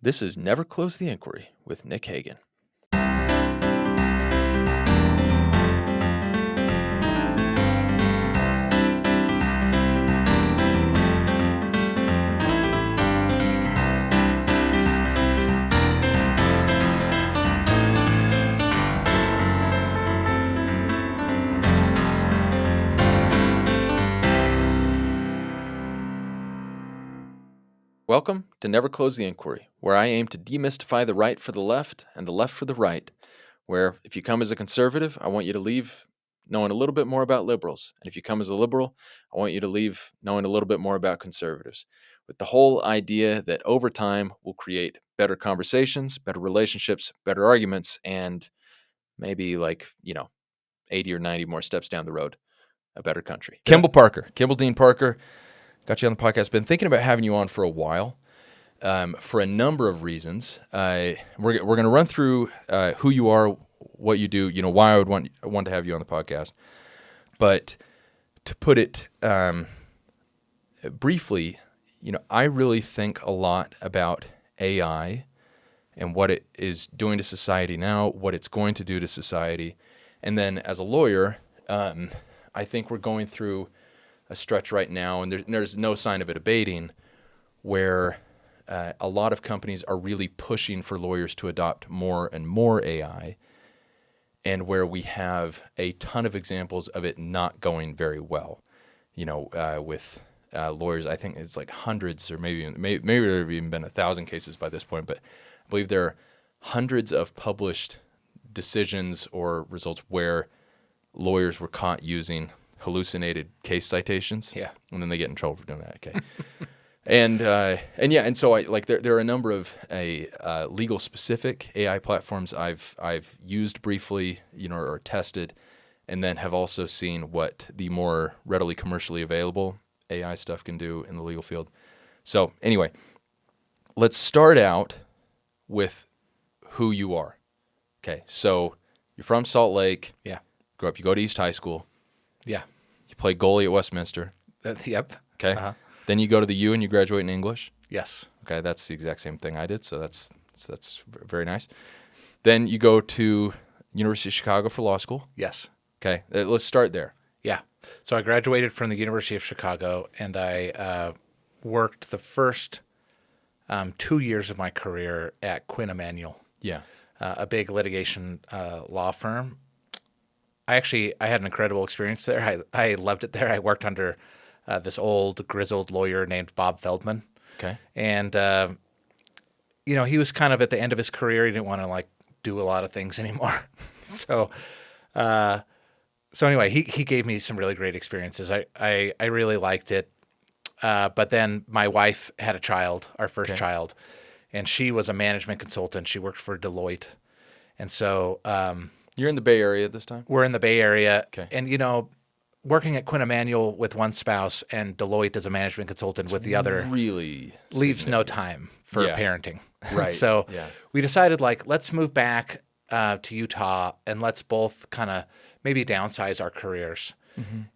This is Never Close the Inquiry with Nick Hagan. Welcome to Never Close the Inquiry, where I aim to demystify the right for the left and the left for the right, where if you come as a conservative, I want you to leave knowing a little bit more about liberals. And if you come as a liberal, I want you to leave knowing a little bit more about conservatives, with the whole idea that over time we'll create better conversations, better relationships, better arguments, and maybe 80 or 90 more steps down the road, a better country. Kimball Dean Parker. Got you on the podcast. Been thinking about having you on for a while, for a number of reasons. We're going to run through who you are, what you do, why I would want to have you on the podcast. But to put it briefly, I really think a lot about AI and what it is doing to society now, what it's going to do to society, and then as a lawyer, I think we're going through a stretch right now, and there's no sign of it abating, where a lot of companies are really pushing for lawyers to adopt more and more AI, and where we have a ton of examples of it not going very well. With lawyers, I think it's like hundreds, or maybe there have even been 1,000 cases by this point, but I believe there are hundreds of published decisions or results where lawyers were caught using hallucinated case citations. Yeah. And then they get in trouble for doing that. Okay. and so there are a number of legal specific AI platforms I've used briefly, or tested, and then have also seen what the more readily commercially available AI stuff can do in the legal field. So anyway, let's start out with who you are. Okay. So you're from Salt Lake. Yeah. You go to East High School. Yeah. You play goalie at Westminster. Yep. Okay. Uh-huh. Then you go to the U and you graduate in English. Yes. Okay, that's the exact same thing I did, so that's very nice. Then you go to University of Chicago for law school. Yes. Okay, let's start there. Yeah. So I graduated from the University of Chicago, and I worked the first 2 years of my career at Quinn Emanuel. Yeah. A big litigation law firm. I had an incredible experience there. I loved it there. I worked under this old grizzled lawyer named Bob Feldman. Okay. And, he was kind of at the end of his career. He didn't want to do a lot of things anymore. So anyway, he gave me some really great experiences. I really liked it. But then my wife had a child, our first child, and she was a management consultant. She worked for Deloitte. And so, you're in the Bay Area at this time? we're in the Bay Area. Okay. And, working at Quinn Emanuel with one spouse and Deloitte as a management consultant with the other really leaves no time for parenting. Right. So Yeah. we decided, let's move back to Utah and let's both kind of maybe downsize our careers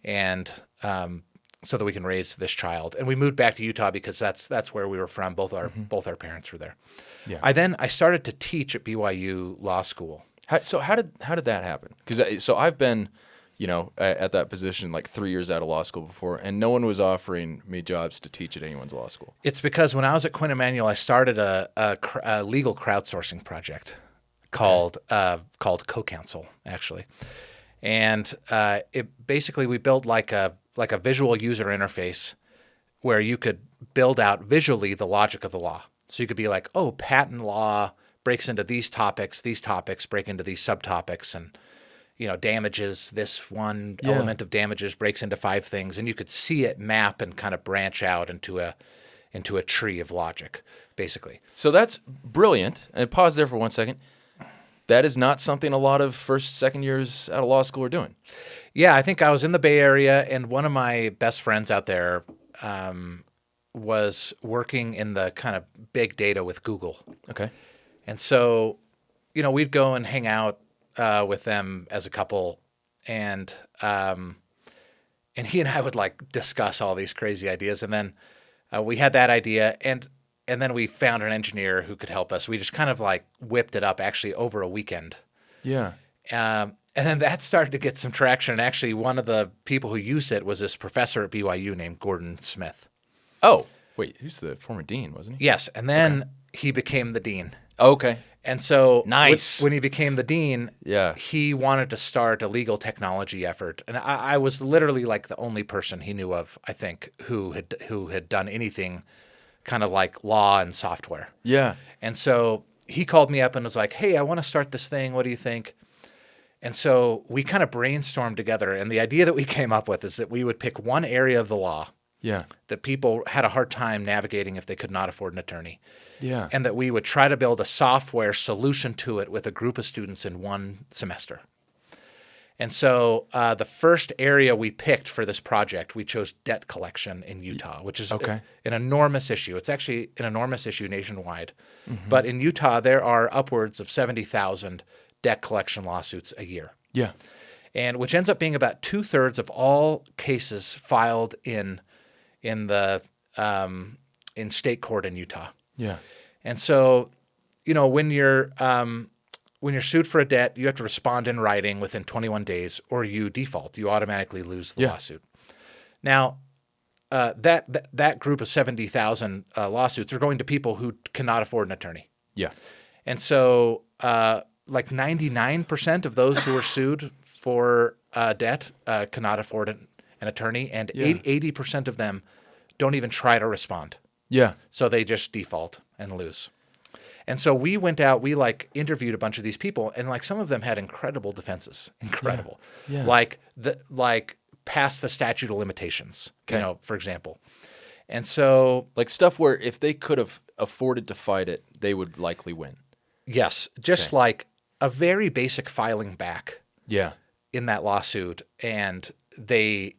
and so that we can raise this child. And we moved back to Utah because that's where we were from. Both our parents were there. Yeah. I started to teach at BYU Law School. How did that happen? Because I've been, at that position 3 years out of law school before, and no one was offering me jobs to teach at anyone's law school. It's because when I was at Quinn Emanuel, I started a legal crowdsourcing project called Co-Counsel, actually, and it basically we built like a visual user interface where you could build out visually the logic of the law. So you could be like, oh, patent law breaks into these topics break into these subtopics, and damages, this one element of damages breaks into 5 things, and you could see it map and kind of branch out into a tree of logic, basically. So that's brilliant. And pause there for 1 second. That is not something a lot of first, second years out of law school are doing. Yeah, I think I was in the Bay Area, and one of my best friends out there was working in the kind of big data with Google. Okay. And so, we'd go and hang out with them as a couple, and he and I would discuss all these crazy ideas, and then we had that idea, and and then we found an engineer who could help us. We just kind of like whipped it up actually over a weekend. Yeah. And then that started to get some traction. And actually, one of the people who used it was this professor at BYU named Gordon Smith. Oh, wait, he's the former dean, wasn't he? Yes, and then he became the dean. Okay. And so Nice. when he became the dean, Yeah. he wanted to start a legal technology effort. And I was literally like the only person he knew of, I think, who had done anything kind of like law and software. Yeah. And so he called me up and was like, hey, I want to start this thing. What do you think? And so we kind of brainstormed together. And the idea that we came up with is that we would pick one area of the law Yeah. that people had a hard time navigating if they could not afford an attorney. Yeah. And that we would try to build a software solution to it with a group of students in one semester. And so the first area we picked for this project, we chose debt collection in Utah, which is Okay. an enormous issue. It's actually an enormous issue nationwide. But in Utah, there are upwards of 70,000 debt collection lawsuits a year, Yeah. and which ends up being about 2/3 of all cases filed in state court in Utah. Yeah. And so, when you're sued for a debt, you have to respond in writing within 21 days, or you default. You automatically lose the lawsuit. Now, that group of 70,000 lawsuits are going to people who cannot afford an attorney. Yeah. And so, like 99% of those who are sued for debt cannot afford an attorney, and 80% of them don't even try to respond. Yeah. So they just default and lose. And so we went out, we like interviewed a bunch of these people, and like some of them had incredible defenses, incredible, Yeah. like past the statute of limitations, Okay. for example. And so Like stuff where if they could have afforded to fight it, they would likely win. yes, just like a very basic filing back Yeah. in that lawsuit, and they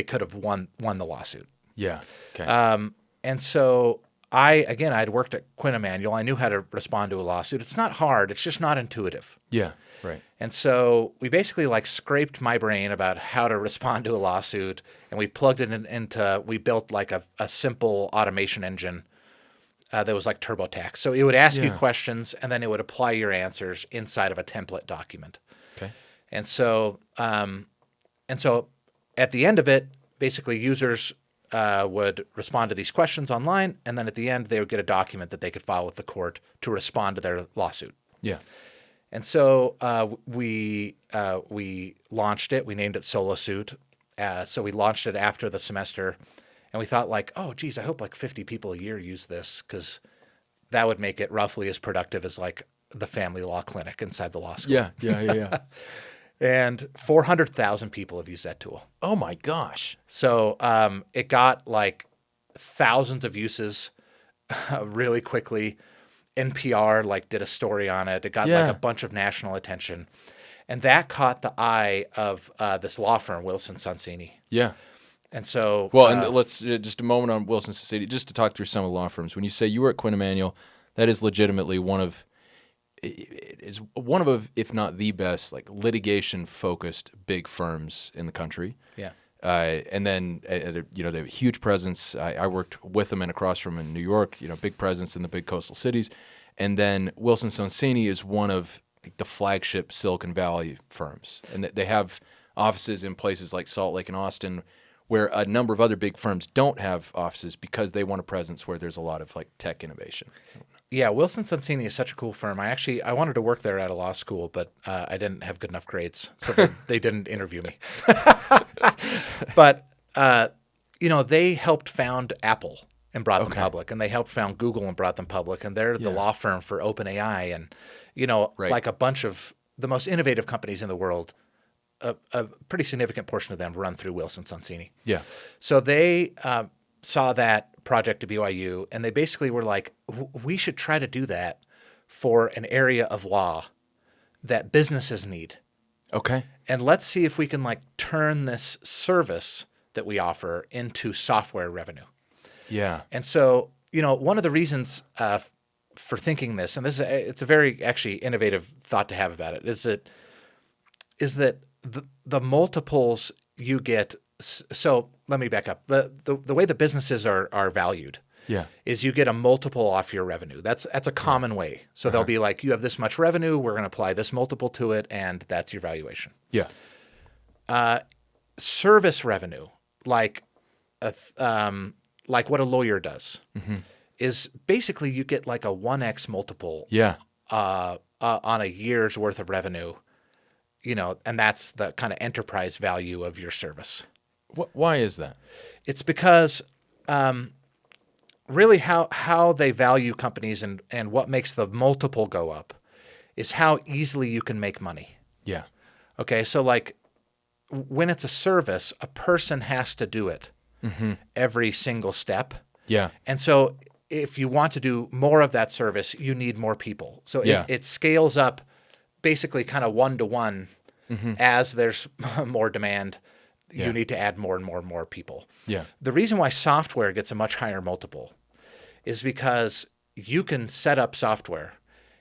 could have won the lawsuit. Yeah. Okay. And so I'd worked at Quinn Emanuel. I knew how to respond to a lawsuit. It's not hard. It's just not intuitive. yeah. Right. And so we basically like scraped my brain about how to respond to a lawsuit, and we plugged it we built like a simple automation engine that was like TurboTax. So it would ask you questions, and then it would apply your answers inside of a template document. Okay. And so at the end of it, basically users would respond to these questions online, and then at the end they would get a document that they could file with the court to respond to their lawsuit. Yeah. And so we launched it. We named it Solo Suit. So we launched it after the semester, and we thought like, oh, geez, I hope like 50 people a year use this, because that would make it roughly as productive as like the family law clinic inside the law school. Yeah. Yeah. Yeah. Yeah. And 400,000 people have used that tool. Oh my gosh. So it got like thousands of uses really quickly. NPR like did a story on it. It got like a bunch of national attention, and that caught the eye of this law firm, Wilson Sonsini. Yeah. And so, Well, and let's just a moment on Wilson Sonsini, just to talk through some of the law firms. When you say you were at Quinn Emanuel, that is legitimately one of, if not the best, like litigation-focused big firms in the country. yeah, And then, they have a huge presence. I worked with them and across from them in New York, big presence in the big coastal cities. And then Wilson Sonsini is one of the flagship Silicon Valley firms. And they have offices in places like Salt Lake and Austin, where a number of other big firms don't have offices because they want a presence where there's a lot of like tech innovation. yeah. Wilson Sonsini is such a cool firm. I wanted to work there at a law school, but I didn't have good enough grades, so they didn't interview me. But they helped found Apple and brought them public, and they helped found Google and brought them public, and they're the law firm for OpenAI, and like a bunch of the most innovative companies in the world. A pretty significant portion of them run through Wilson Sonsini. Yeah. So they saw that project at BYU, and they basically were like, we should try to do that for an area of law that businesses need. Okay. And let's see if we can like turn this service that we offer into software revenue. Yeah. And so, one of the reasons for thinking this, and it's a very actually innovative thought to have about it, is that the multiples you get. So let me back up. The way the businesses are valued Yeah. is you get a multiple off your revenue. That's a common way. So they'll be like, you have this much revenue, we're going to apply this multiple to it, and that's your valuation. Yeah. Service revenue, like what a lawyer does, is basically you get like a 1x multiple Yeah. on a year's worth of revenue, and that's the kind of enterprise value of your service. Why is that? It's because really how they value companies and what makes the multiple go up is how easily you can make money. Yeah. Okay, so like when it's a service, a person has to do it every single step. Yeah. And so if you want to do more of that service, you need more people. So it scales up basically kind of one-to-one. As there's more demand, you need to add more and more and more people. Yeah. The reason why software gets a much higher multiple is because you can set up software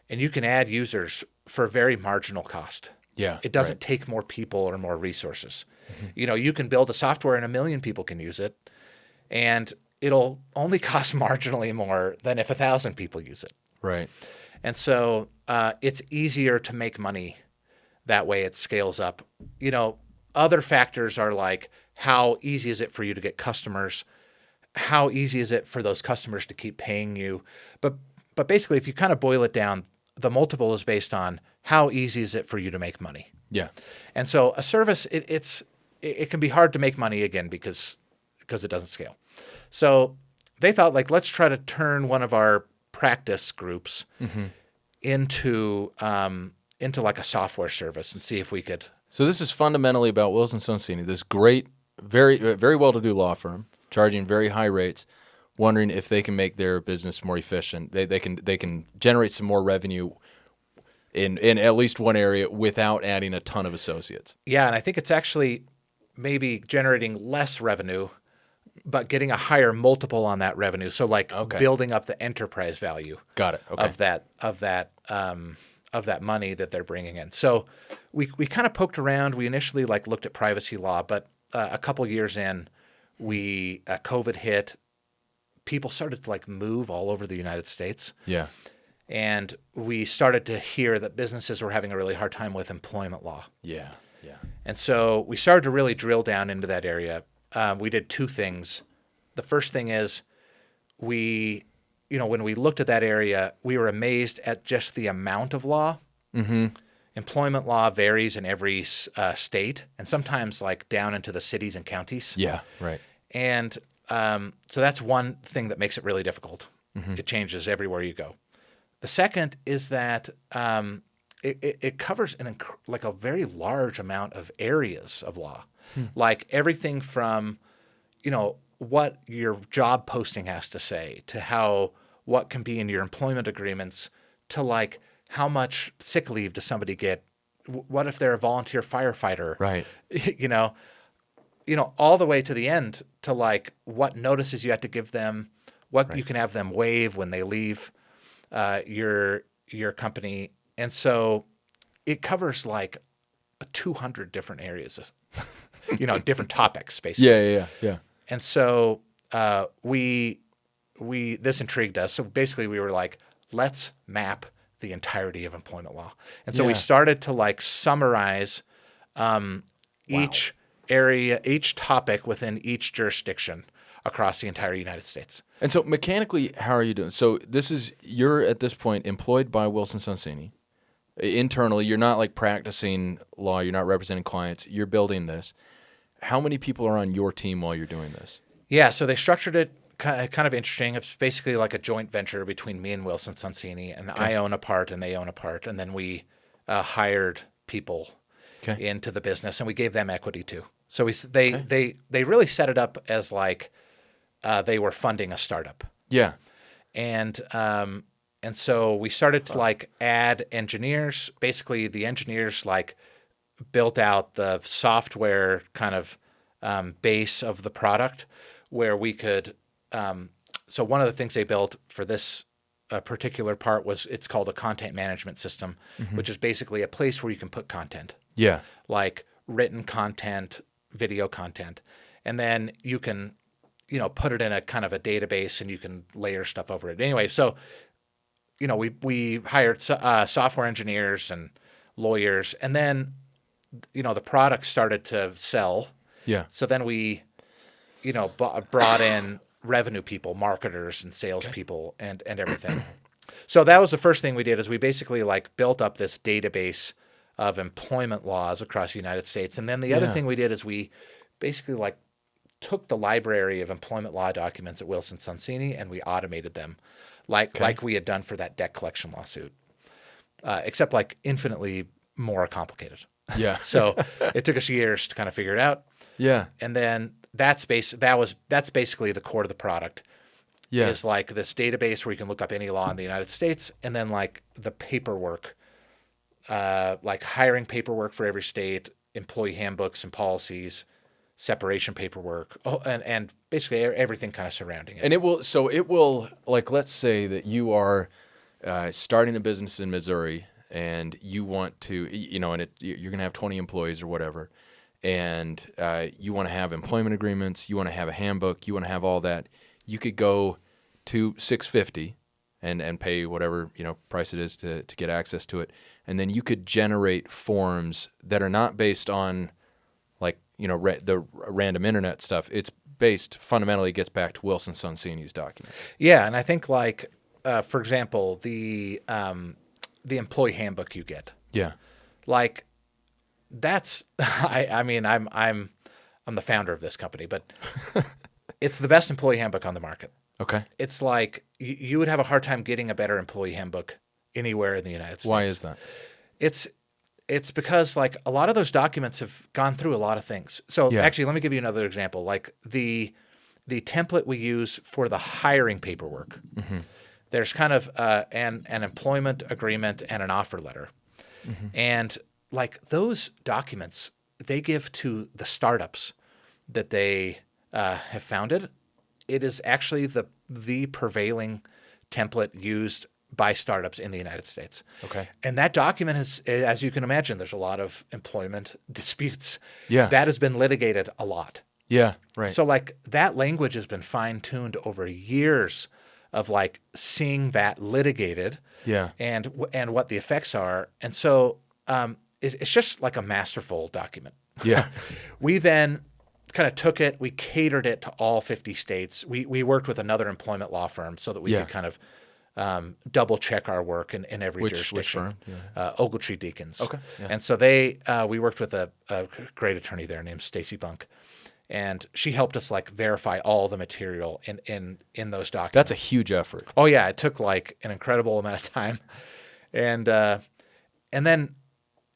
and you can add users for a very marginal cost. Yeah. It doesn't take more people or more resources. You can build a software and 1 million people can use it, and it'll only cost marginally more than if 1,000 people use it. Right. And so it's easier to make money that way. It scales up. Other factors are like, how easy is it for you to get customers? How easy is it for those customers to keep paying you? But basically, if you kind of boil it down, the multiple is based on how easy is it for you to make money. Yeah. And so a service, it can be hard to make money again because it doesn't scale. So they thought, like, let's try to turn one of our practice groups into like a software service and see if we could. So this is fundamentally about Wilson Sonsini, this great, very very well-to-do law firm, charging very high rates, wondering if they can make their business more efficient. They can generate some more revenue in at least one area without adding a ton of associates. Yeah, and I think it's actually maybe generating less revenue, but getting a higher multiple on that revenue. So like building up the enterprise value. Got it. Okay. of that money that they're bringing in. So we kind of poked around. We initially like looked at privacy law, but a couple years in, COVID hit. People started to like move all over the United States. Yeah. And we started to hear that businesses were having a really hard time with employment law. Yeah. Yeah. And so we started to really drill down into that area. We did two things. The first thing is when we looked at that area, we were amazed at just the amount of law. Employment law varies in every state, and sometimes like down into the cities and counties. Yeah. Right. And so that's one thing that makes it really difficult. It changes everywhere you go. The second is that it covers like a very large amount of areas of law, like everything from, what your job posting has to say to what can be in your employment agreements to like how much sick leave does somebody get? What if they're a volunteer firefighter? Right. All the way to the end to like what notices you have to give them, what you can have them waive when they leave your company. And so it covers like 200 different areas, different topics basically. Yeah. And so this intrigued us. So basically we were like, let's map the entirety of employment law. And so we started to like summarize each area, each topic within each jurisdiction across the entire United States. And so mechanically, how are you doing? So you're at this point employed by Wilson Sonsini. Internally, you're not like practicing law, you're not representing clients, you're building this. How many people are on your team while you're doing this? Yeah, so they structured it kind of interesting. It's basically like a joint venture between me and Wilson Sonsini, and I own a part and they own a part, and then we hired people into the business, and we gave them equity too. So they really set it up as like they were funding a startup. Yeah. And so we started to like add engineers. Basically, the engineers like built out the software kind of base of the product where we could. So one of the things they built for this particular part it's called a content management system, which is basically a place where you can put content. Yeah. Like written content, video content, and then you can put it in a kind of a database and you can layer stuff over it. Anyway, so, we hired software engineers and lawyers, and then, the product started to sell. Yeah. So then we, brought in revenue people, marketers and salespeople and everything. So that was the first thing we did is we basically built up this database of employment laws across the United States. And then the other thing we did is we basically took the library of employment law documents at Wilson Sonsini and we automated them like we had done for that debt collection lawsuit, except infinitely more complicated. Yeah. So it took us years to kind of figure it out. Yeah. And then that's basically the core of the product. Yeah. Is this database where you can look up any law in the United States, and then the paperwork, hiring paperwork for every state, employee handbooks and policies, separation paperwork, and basically everything kind of surrounding it. And it will let's say that you are starting a business in Missouri and you want to, you're going to have 20 employees or whatever, and you want to have employment agreements, you want to have a handbook, you want to have all that. You could go to SixFifty and pay whatever price it is to get access to it, and then you could generate forms that are not based on the random internet stuff. It's based fundamentally gets back to Wilson Sonsini's documents. Yeah, and I think for example, the employee handbook you get. Yeah. That's I'm the founder of this company, but it's the best employee handbook on the market. Okay. It's you would have a hard time getting a better employee handbook anywhere in the United States. Why is that? It's because a lot of those documents have gone through a lot of things. So actually, let me give you another example. The template we use for the hiring paperwork, there's kind of an employment agreement and an offer letter. And those documents, they give to the startups that they have founded. It is actually the prevailing template used by startups in the United States. Okay. And that document has, as you can imagine, there's a lot of employment disputes. Yeah. That has been litigated a lot. Yeah, right. So that language has been fine-tuned over years of seeing that litigated. Yeah. And what the effects are. And so it's just a masterful document. Yeah. We then kind of took it, we catered it to all 50 states. We worked with another employment law firm so that we could kind of double check our work in every jurisdiction. Which firm? Yeah. Ogletree Deakins. Okay. Yeah. And so we worked with a great attorney there named Stacy Bunk, and she helped us verify all the material in those documents. That's a huge effort. Oh yeah, it took an incredible amount of time, and then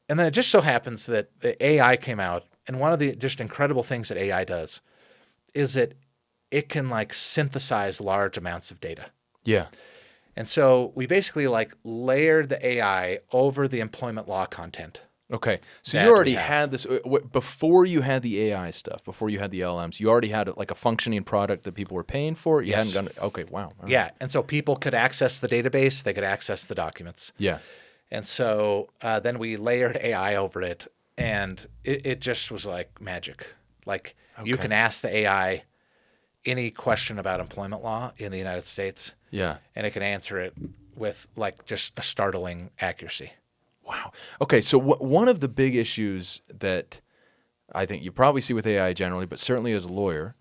it just so happens that the AI came out, and one of the just incredible things that AI does is that it can synthesize large amounts of data. Yeah. And so we basically layered the AI over the employment law content. Okay. So that you already we have. had this before you had the AI stuff, before you had the LLMs, you already had a functioning product that people were paying for. You Yes. hadn't gone. Okay. Wow. All right. Yeah, and so people could access the database, they could access the documents. Yeah. And so then we layered AI over it, and it just was like magic. You can ask the AI any question about employment law in the United States, Yeah. and it can answer it with just a startling accuracy. Wow. Okay. So one of the big issues that I think you probably see with AI generally, but certainly as a lawyer,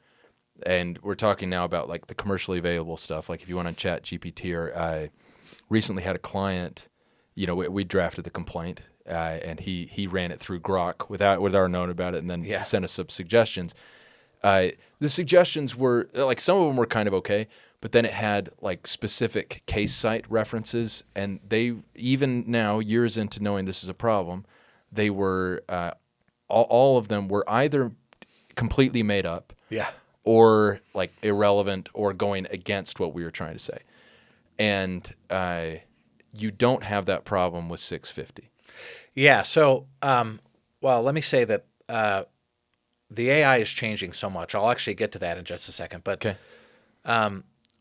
and we're talking now about the commercially available stuff, if you want to chat GPT, or I recently had a client, we drafted the complaint, and he ran it through Grok with our note about it, and then sent us some suggestions. The suggestions were some of them were kind of okay, but then it had specific case site references, and they, even now, years into knowing this is a problem, they were all of them were either completely made up, or irrelevant, or going against what we were trying to say, and you don't have that problem with SixFifty. Yeah. So, well, let me say that the AI is changing so much. I'll actually get to that in just a second. But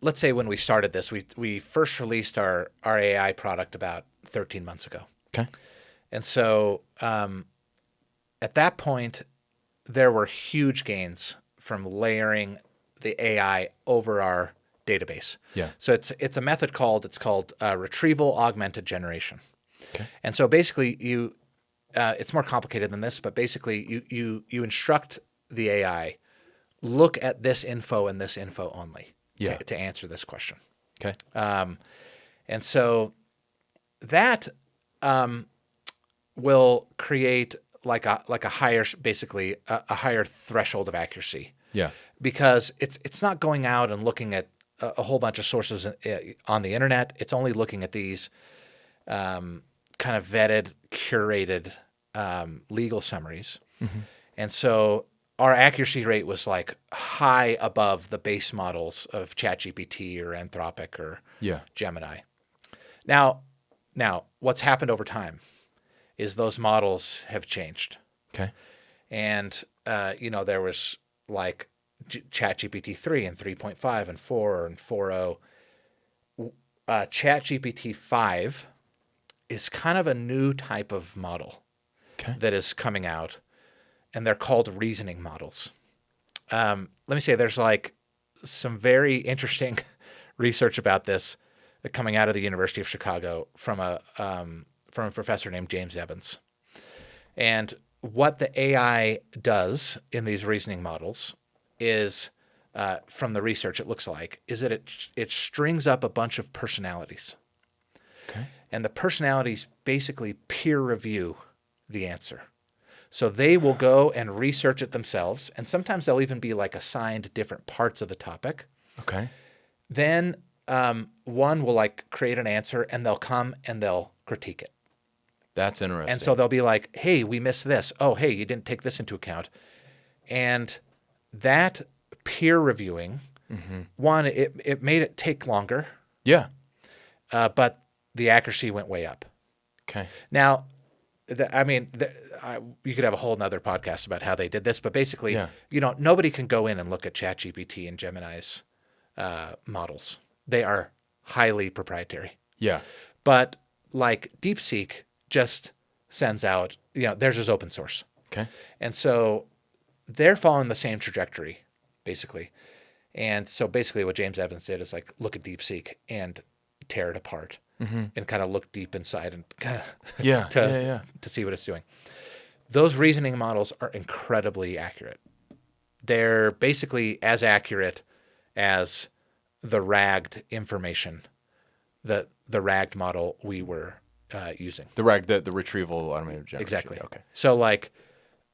let's say when we started this, we first released our AI product about 13 months ago. Okay. And so at that point, there were huge gains from layering the AI over our database. Yeah. So it's a method called retrieval augmented generation. Okay. And so basically it's more complicated than this, but basically you instruct the AI, look at this info and this info only to answer this question. Okay. And so that will create like a higher, basically a higher threshold of accuracy. Yeah. Because it's not going out and looking at a whole bunch of sources on the internet. It's only looking at these kind of vetted, curated legal summaries. Mm-hmm. And so our accuracy rate was like high above the base models of ChatGPT or Anthropic or Gemini. Now, what's happened over time is those models have changed. Okay. And, there was like ChatGPT 3 and 3.5 and 4 and 4.0. ChatGPT 5 is kind of a new type of model that is coming out, and they're called reasoning models. Let me say there's like some very interesting research about this coming out of the University of Chicago from a professor named James Evans. And what the AI does in these reasoning models is, from the research it looks like, is that it strings up a bunch of personalities. Okay. And the personalities basically peer review the answer. So they will go and research it themselves, and sometimes they'll even be like assigned different parts of the topic. Okay. Then one will like create an answer, and they'll come and they'll critique it. That's interesting. And so they'll be like, hey, we missed this. Oh, hey, you didn't take this into account. And that peer reviewing, one, it made it take longer. Yeah. But the accuracy went way up. Okay. Now, you could have a whole nother podcast about how they did this, but basically, nobody can go in and look at ChatGPT and Gemini's models. They are highly proprietary. Yeah. But like DeepSeek just sends out, theirs is open source. Okay. And so they're following the same trajectory, basically. And so basically what James Evans did is like look at DeepSeek and tear it apart and kind of look deep inside and kind of to see what it's doing. Those reasoning models are incredibly accurate. They're basically as accurate as the RAG'd information, the RAG'd model we were using. The RAG, the retrieval automated generation. Exactly. Okay. So like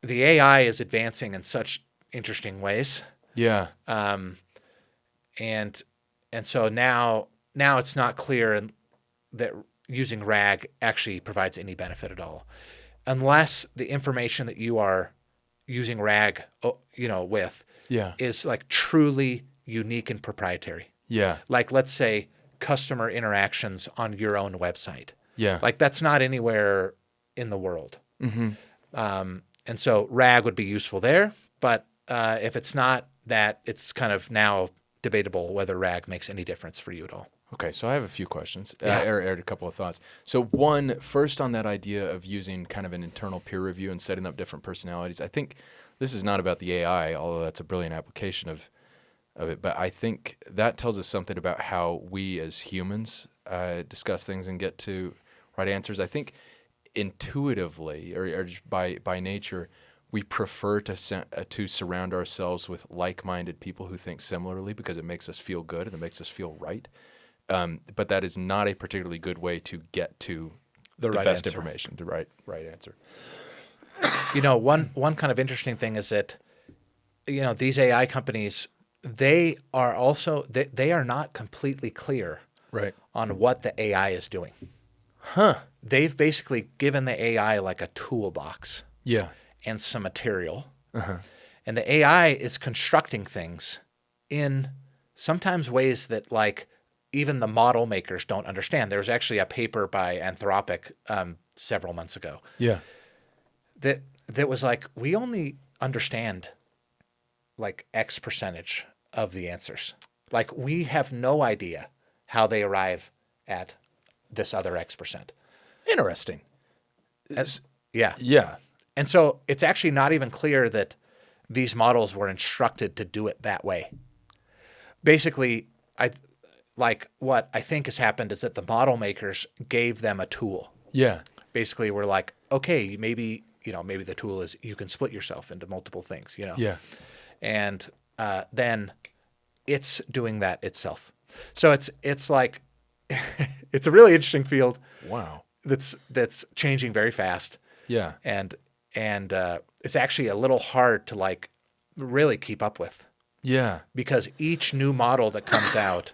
the AI is advancing in such interesting ways. Yeah. And so now it's not clear that using RAG actually provides any benefit at all, unless the information that you are using RAG, with, is like truly unique and proprietary. Yeah. Like let's say customer interactions on your own website. Yeah. Like that's not anywhere in the world. Mm-hmm. And so RAG would be useful there, but if it's not that, it's kind of now debatable whether RAG makes any difference for you at all. Okay, so I have a few questions, or a couple of thoughts. So one, first on that idea of using kind of an internal peer review and setting up different personalities, I think this is not about the AI, although that's a brilliant application of it, but I think that tells us something about how we as humans discuss things and get to right answers. I think intuitively, or just by nature, we prefer to surround ourselves with like-minded people who think similarly because it makes us feel good and it makes us feel right. But that is not a particularly good way to get to the right best answer. information, the right answer. One kind of interesting thing is that, these AI companies, they are also they are not completely clear on what the AI is doing. Huh. They've basically given the AI like a toolbox. Yeah. And some material. Uh-huh. And the AI is constructing things in sometimes ways that like even the model makers don't understand. There was actually a paper by Anthropic several months ago. Yeah. That was like, we only understand like X percentage of the answers. Like we have no idea how they arrive at this other X percent. Interesting. Yeah. Yeah. And so it's actually not even clear that these models were instructed to do it that way. basically, what I think has happened is that the model makers gave them a tool. Yeah. Basically, we're like, okay, maybe the tool is you can split yourself into multiple things, Yeah. and then it's doing that itself. So it's like it's a really interesting field Wow. that's changing very fast, Yeah. and it's actually a little hard to like really keep up with Yeah. because each new model that comes out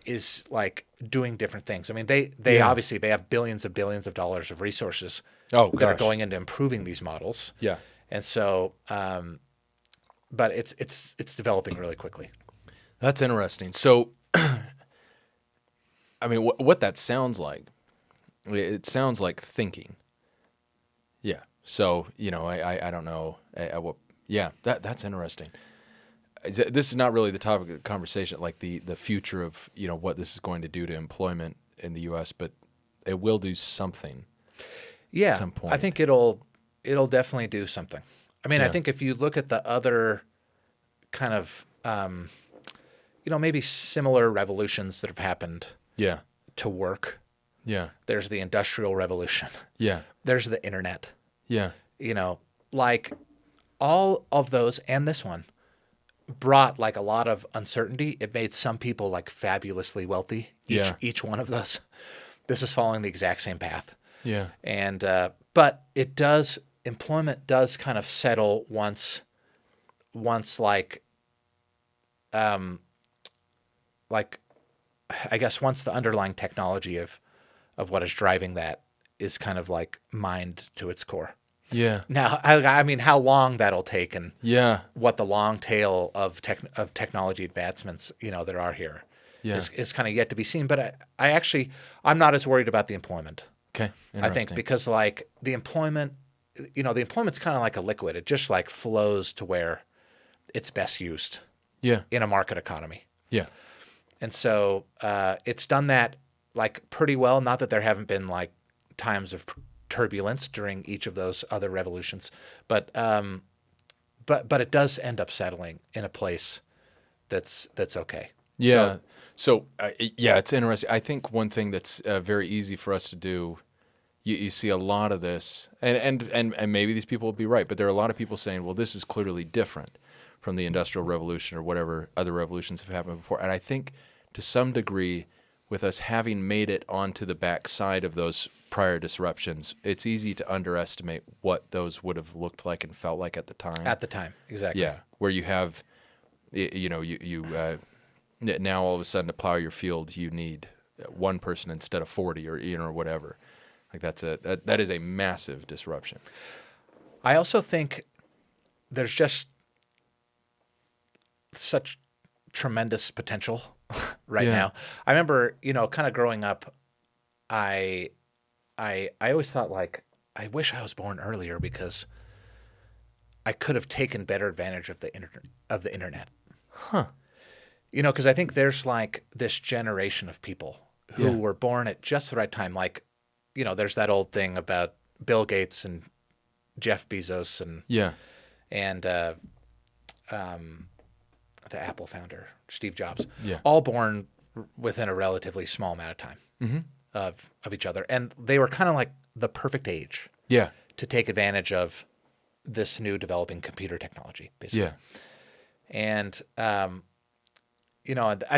is like doing different things. I mean, they Yeah. obviously they have billions of dollars of resources Oh, that are gosh. going into improving these models. Yeah. And so, but it's developing really quickly. That's interesting. So, I mean, what that sounds like, it sounds like thinking. Yeah. So, I don't know. Yeah, that's interesting. This is not really the topic of the conversation, like the future of, what this is going to do to employment in the U.S., but it will do something. Yeah, At some point. I think it'll definitely do something. I mean, I Yeah. think if you look at the other kind of, maybe similar revolutions that have happened Yeah. to work, Yeah. there's the Industrial Revolution, Yeah. there's the internet, Yeah. like all of those and this one brought like a lot of uncertainty. It made some people like fabulously wealthy. Each one of those. This is following the exact same path. Yeah. And but employment does kind of settle once like I guess once the underlying technology of what is driving that is kind of like mined to its core. Yeah. Now, I mean, how long that'll take and Yeah. what the long tail of technology advancements there are here Yeah. is kind of yet to be seen. But I'm not as worried about the employment. Okay. I think because like the employment's kind of like a liquid. It just like flows to where it's best used Yeah. in a market economy. Yeah. And so it's done that like pretty well. Not that there haven't been like times of turbulence during each of those other revolutions, but it does end up settling in a place that's okay. Yeah. So it's interesting. I think one thing that's very easy for us to do, you see a lot of this, and maybe these people will be right, but there are a lot of people saying, well, this is clearly different from the Industrial Revolution or whatever other revolutions have happened before. And I think to some degree, with us having made it onto the backside of those prior disruptions, it's easy to underestimate what those would have looked like and felt like at the time. At the time, exactly. Yeah, where you have, now all of a sudden to plow your field, you need one person instead of 40 or whatever. Like that is a massive disruption. I also think there's just such tremendous potential right Yeah. now. I remember, kind of growing up, I always thought like, I wish I was born earlier because I could have taken better advantage of the internet. Huh. Because I think there's like this generation of people who Yeah. were born at just the right time. Like, there's that old thing about Bill Gates and Jeff Bezos and Yeah. the Apple founder, Steve Jobs, Yeah. all born within a relatively small amount of time Mm-hmm. of each other. And they were kind of like the perfect age Yeah. to take advantage of this new developing computer technology, basically. Yeah. And, I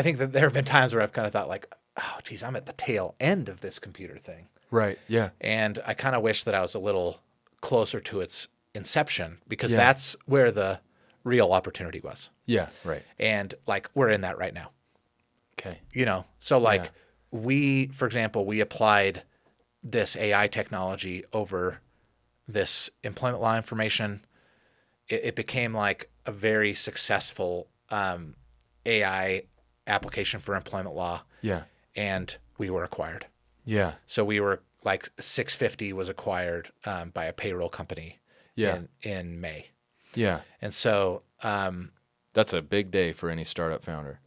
think that there have been times where I've kind of thought like, oh, geez, I'm at the tail end of this computer thing. Right. Yeah. And I kind of wish that I was a little closer to its inception because Yeah. that's where the real opportunity was. Yeah. Right. And like, we're in that right now. Okay. So like Yeah. for example, we applied this AI technology over this employment law information. It became like a very successful AI application for employment law, Yeah. and we were acquired. Yeah. So we were like SixFifty was acquired by a payroll company Yeah. in May. Yeah. And so That's a big day for any startup founder.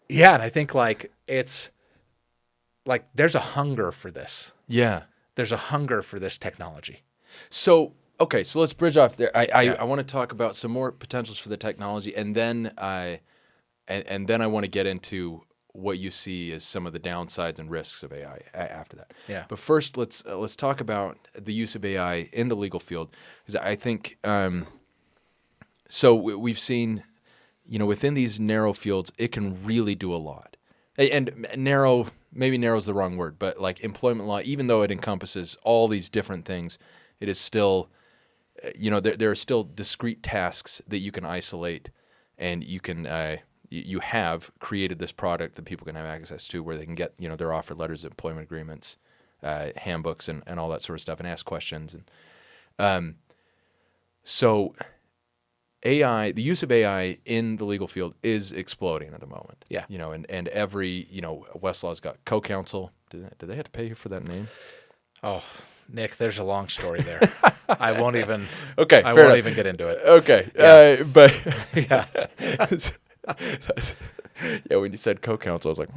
yeah, and I think like it's like there's a hunger for this. Yeah. There's a hunger for this technology. So, okay, so let's bridge off there. I Yeah. want to talk about some more potentials for the technology, and then and then I want to get into what you see as some of the downsides and risks of AI after that. Yeah. But first, let's talk about the use of AI in the legal field, because I think so. We've seen, within these narrow fields, it can really do a lot. And narrow, maybe narrow is the wrong word, but like employment law, even though it encompasses all these different things, it is still, there are still discrete tasks that you can isolate, and you can. You have created this product that people can have access to, where they can get, their offer letters, employment agreements, handbooks, and all that sort of stuff, and ask questions. And so AI, the use of AI in the legal field is exploding at the moment. Yeah. And every, Westlaw's got co-counsel. Do they have to pay you for that name? Oh, Nick, there's a long story there. I won't even. Okay. I won't even get into it. Okay. Yeah. But Yeah. yeah, when you said co-counsel, I was like,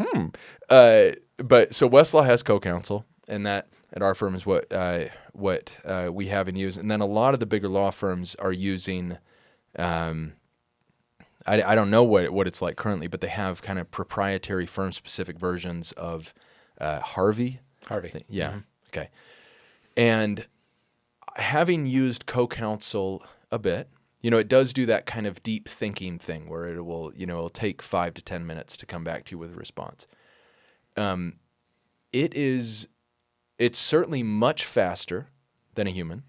But so Westlaw has co-counsel, and that at our firm is what we have and use. And then a lot of the bigger law firms are using, I don't know what it's like currently, but they have kind of proprietary firm-specific versions of Harvey. Harvey. Yeah. Mm-hmm. Okay. And having used co-counsel a bit, it does do that kind of deep thinking thing where it will, it'll take 5 to 10 minutes to come back to you with a response. It's certainly much faster than a human,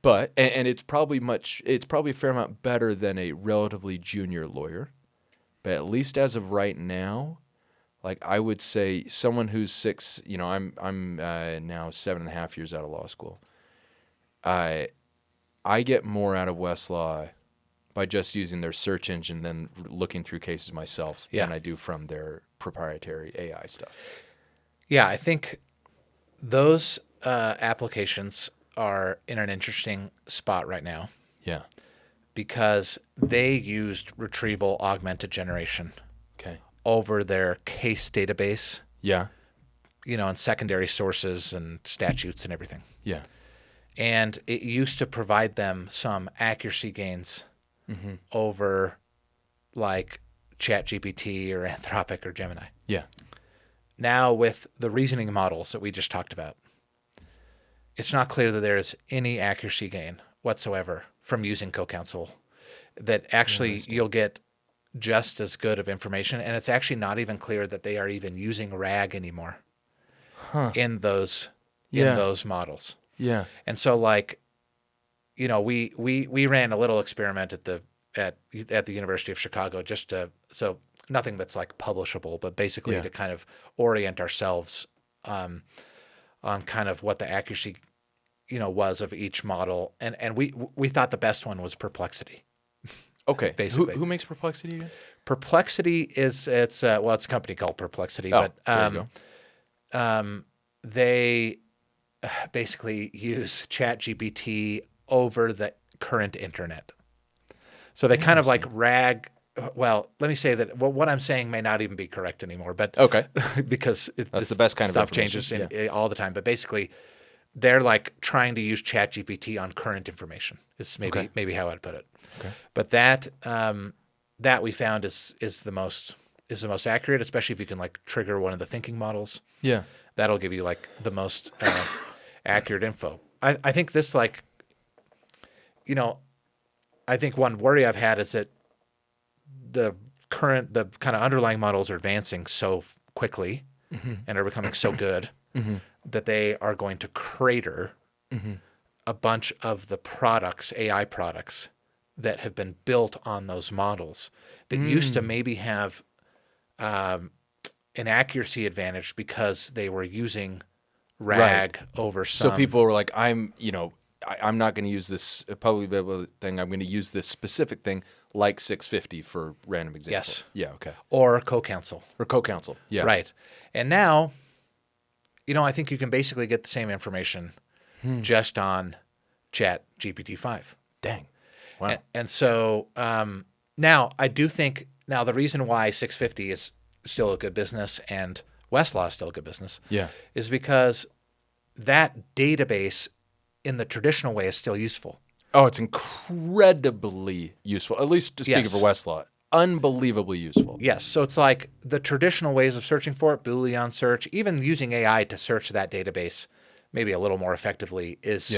but, and it's probably a fair amount better than a relatively junior lawyer, but at least as of right now, like I would say someone who's I'm now 7.5 years out of law school. I get more out of Westlaw by just using their search engine than looking through cases myself than I do from their proprietary AI stuff. Yeah, I think those applications are in an interesting spot right now. Yeah. Because they used retrieval augmented generation over their case database. Yeah. And secondary sources and statutes and everything. Yeah. And it used to provide them some accuracy gains over like ChatGPT or Anthropic or Gemini. Yeah. Now with the reasoning models that we just talked about, it's not clear that there is any accuracy gain whatsoever from using co-counsel, that actually you'll get just as good of information. And it's actually not even clear that they are even using RAG anymore in those models. Yeah. And so we ran a little experiment at the University of Chicago so nothing that's like publishable, but basically to kind of orient ourselves on kind of what the accuracy was of each model, and we thought the best one was Perplexity. Okay. Basically, who makes Perplexity again? Perplexity it's a company called Perplexity, but they basically use ChatGPT over the current internet. So they kind of like RAG. Well, let me say that what I'm saying may not even be correct anymore, but because that's the best kind of stuff changes all the time. But basically, they're like trying to use ChatGPT on current information. Is maybe how I'd put it. Okay. But that we found is the most accurate, especially if you can like trigger one of the thinking models. Yeah. That'll give you like the most accurate info. I think this I think one worry I've had is that the kind of underlying models are advancing so quickly and are becoming so good that they are going to crater a bunch of the products, AI products, that have been built on those models that used to maybe have an accuracy advantage because they were using RAG over some. So people were like, I'm not going to use this publicly available thing. I'm going to use this specific thing like SixFifty for random example. Yes. Yeah, okay. Or co-counsel. Yeah. Right. And now, I think you can basically get the same information just on ChatGPT 5. Dang. Wow. And so now I do think the reason why SixFifty is still a good business and Westlaw is still a good business is because that database in the traditional way is still useful. Oh, it's incredibly useful. At least to speak Yes. for Westlaw, unbelievably useful. Yes. So it's like the traditional ways of searching for it, Boolean search, even using AI to search that database maybe a little more effectively is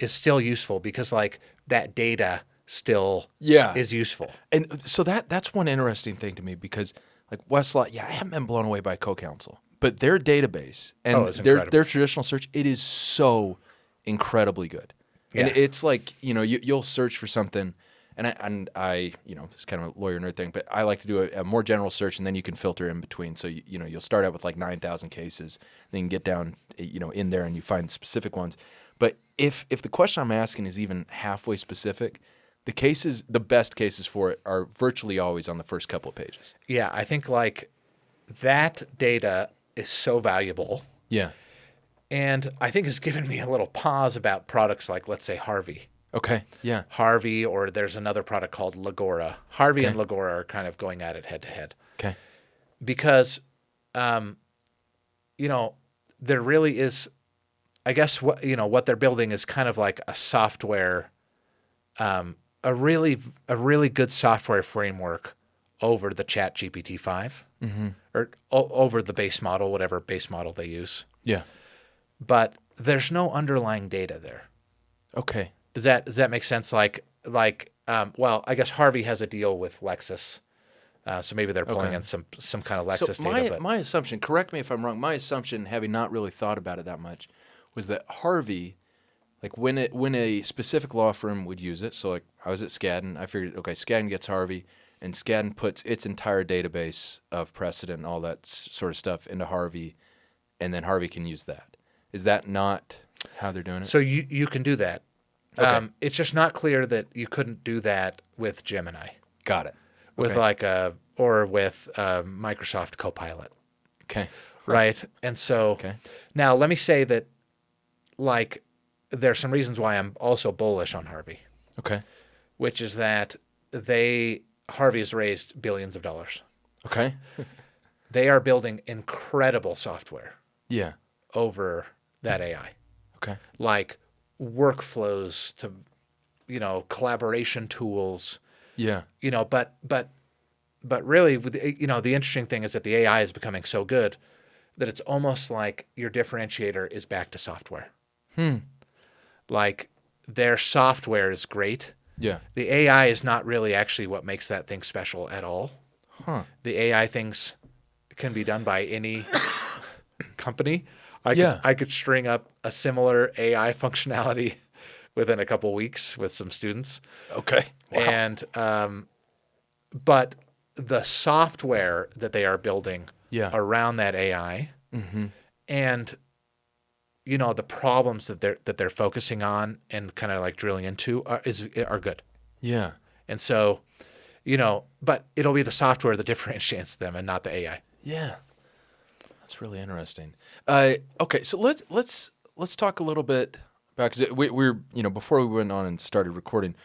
still useful because like that data still is useful. And so that's one interesting thing to me because like Westlaw, I haven't been blown away by CoCounsel, but their database and it's their incredible. traditional search, it is so incredibly good. And Yeah. it's like, you'll search for something and I it's kind of a lawyer nerd thing, but I like to do a more general search and then you can filter in between. So, you'll start out with like 9,000 cases, then you can get down, in there and you find specific ones. But if the question I'm asking is even halfway specific, the best cases for it are virtually always on the first couple of pages. Yeah. I think like that data is so valuable. Yeah. And I think it's given me a little pause about products like, let's say, Harvey. Okay. Yeah. Harvey, or there's another product called Legora. Harvey and Legora are kind of going at it head to head. Okay. Because, there really is, I guess what they're building is kind of like a software, a really good software framework over the Chat GPT-5 or over the base model, whatever base model they use. Yeah. But there's no underlying data there. Okay. Does that make sense? Well, I guess Harvey has a deal with Lexis, so maybe they're pulling in some kind of Lexis data. But my assumption, correct me if I'm wrong, my assumption, having not really thought about it that much, was that Harvey, like when a specific law firm would use it, so like I was at Skadden, I figured, okay, Skadden gets Harvey, and Skadden puts its entire database of precedent and all that sort of stuff into Harvey, and then Harvey can use that. Is that not how they're doing it? So you can do that. Okay. It's just not clear that you couldn't do that with Gemini. Got it. With Okay. or with Microsoft Copilot. Okay. Right. And so now let me say that like there's some reasons why I'm also bullish on Harvey. Okay. Which is that Harvey has raised billions of dollars. Okay. They are building incredible software Yeah. over that AI. Okay. Like workflows to, collaboration tools. Yeah. But really, the interesting thing is that the AI is becoming so good that it's almost like your differentiator is back to software. Like their software is great. Yeah. The AI is not really actually what makes that thing special at all. Huh. The AI things can be done by any company. I could string up a similar AI functionality within a couple weeks with some students. Okay. Wow. And but the software that they are building around that AI and the problems that they're focusing on and kind of like drilling into are good. Yeah. And so, but it'll be the software that differentiates them and not the AI. Yeah. That's really interesting. Okay, so let's talk a little bit about, because we're before we went on and started recording,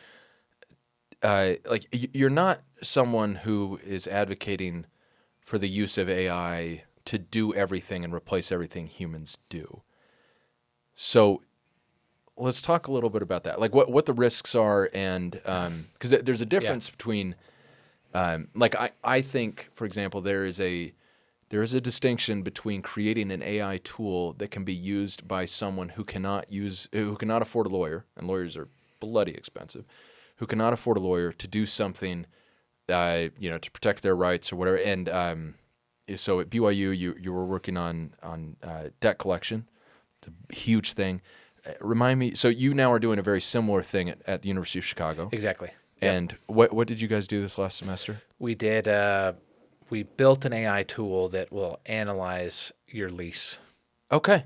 like you're not someone who is advocating for the use of AI to do everything and replace everything humans do. So let's talk a little bit about that, like what the risks are, and because there's a difference between, like I think, for example, there is a distinction between creating an AI tool that can be used by someone who cannot afford a lawyer, and lawyers are bloody expensive, who cannot afford a lawyer to do something, to protect their rights or whatever. And so at BYU, you were working on debt collection. It's a huge thing. Remind me. So you now are doing a very similar thing at the University of Chicago. Exactly. And what did you guys do this last semester? We did. We built an AI tool that will analyze your lease. Okay.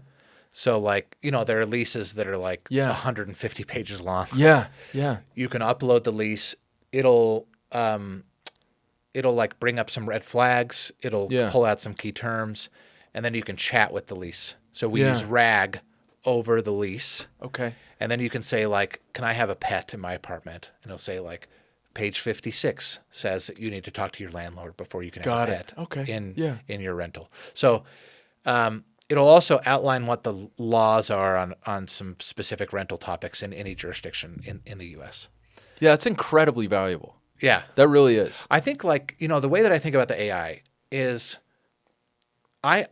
So there are leases that are like 150 pages long. Yeah. Yeah. You can upload the lease. It'll like bring up some red flags. It'll pull out some key terms, and then you can chat with the lease. So we use RAG over the lease. Okay. And then you can say like, can I have a pet in my apartment? And it'll say like, page 56 says that you need to talk to your landlord before you can have a pet Okay. in your rental. So It'll also outline what the laws are on some specific rental topics in any jurisdiction in the U.S. Yeah, it's incredibly valuable. Yeah. That really is. I think the way that I think about the AI is I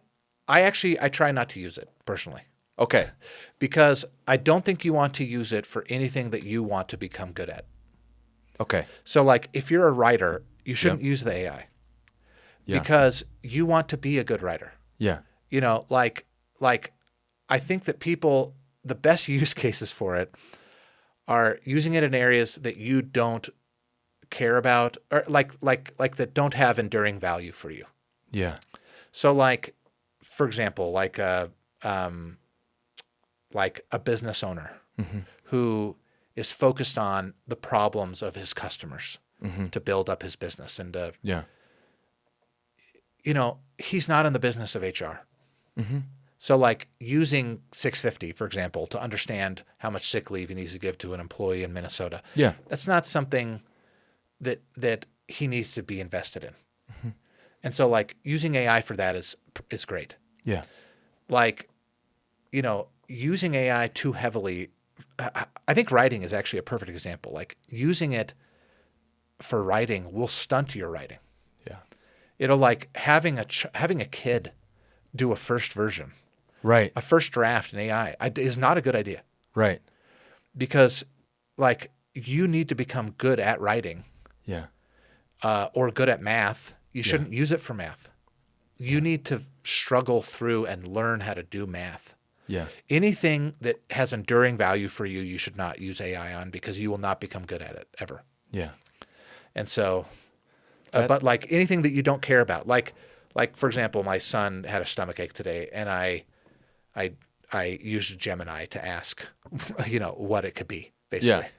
try not to use it personally Okay. because I don't think you want to use it for anything that you want to become good at. Okay. So like if you're a writer, you shouldn't use the AI Yeah. because you want to be a good writer. Yeah. Like I think that the best use cases for it are using it in areas that you don't care about or like that don't have enduring value for you. Yeah. So like, for example, like a business owner who is focused on the problems of his customers to build up his business and Yeah. he's not in the business of HR. So like using SixFifty, for example, to understand how much sick leave he needs to give to an employee in Minnesota. Yeah. That's not something that he needs to be invested in. And so like using AI for that is great. Yeah. Like, using AI too heavily, I think writing is actually a perfect example. Like using it for writing will stunt your writing. Yeah. It'll like having a kid do a first version, Right. a first draft in AI is not a good idea Right. because like you need to become good at writing Yeah. or good at math. You shouldn't use it for math. You need to struggle through and learn how to do math. Yeah. Anything that has enduring value for you, you should not use AI on because you will not become good at it ever. Yeah. And so, but like anything that you don't care about, like for example, my son had a stomachache today, and I used Gemini to ask, what it could be, basically. Yeah.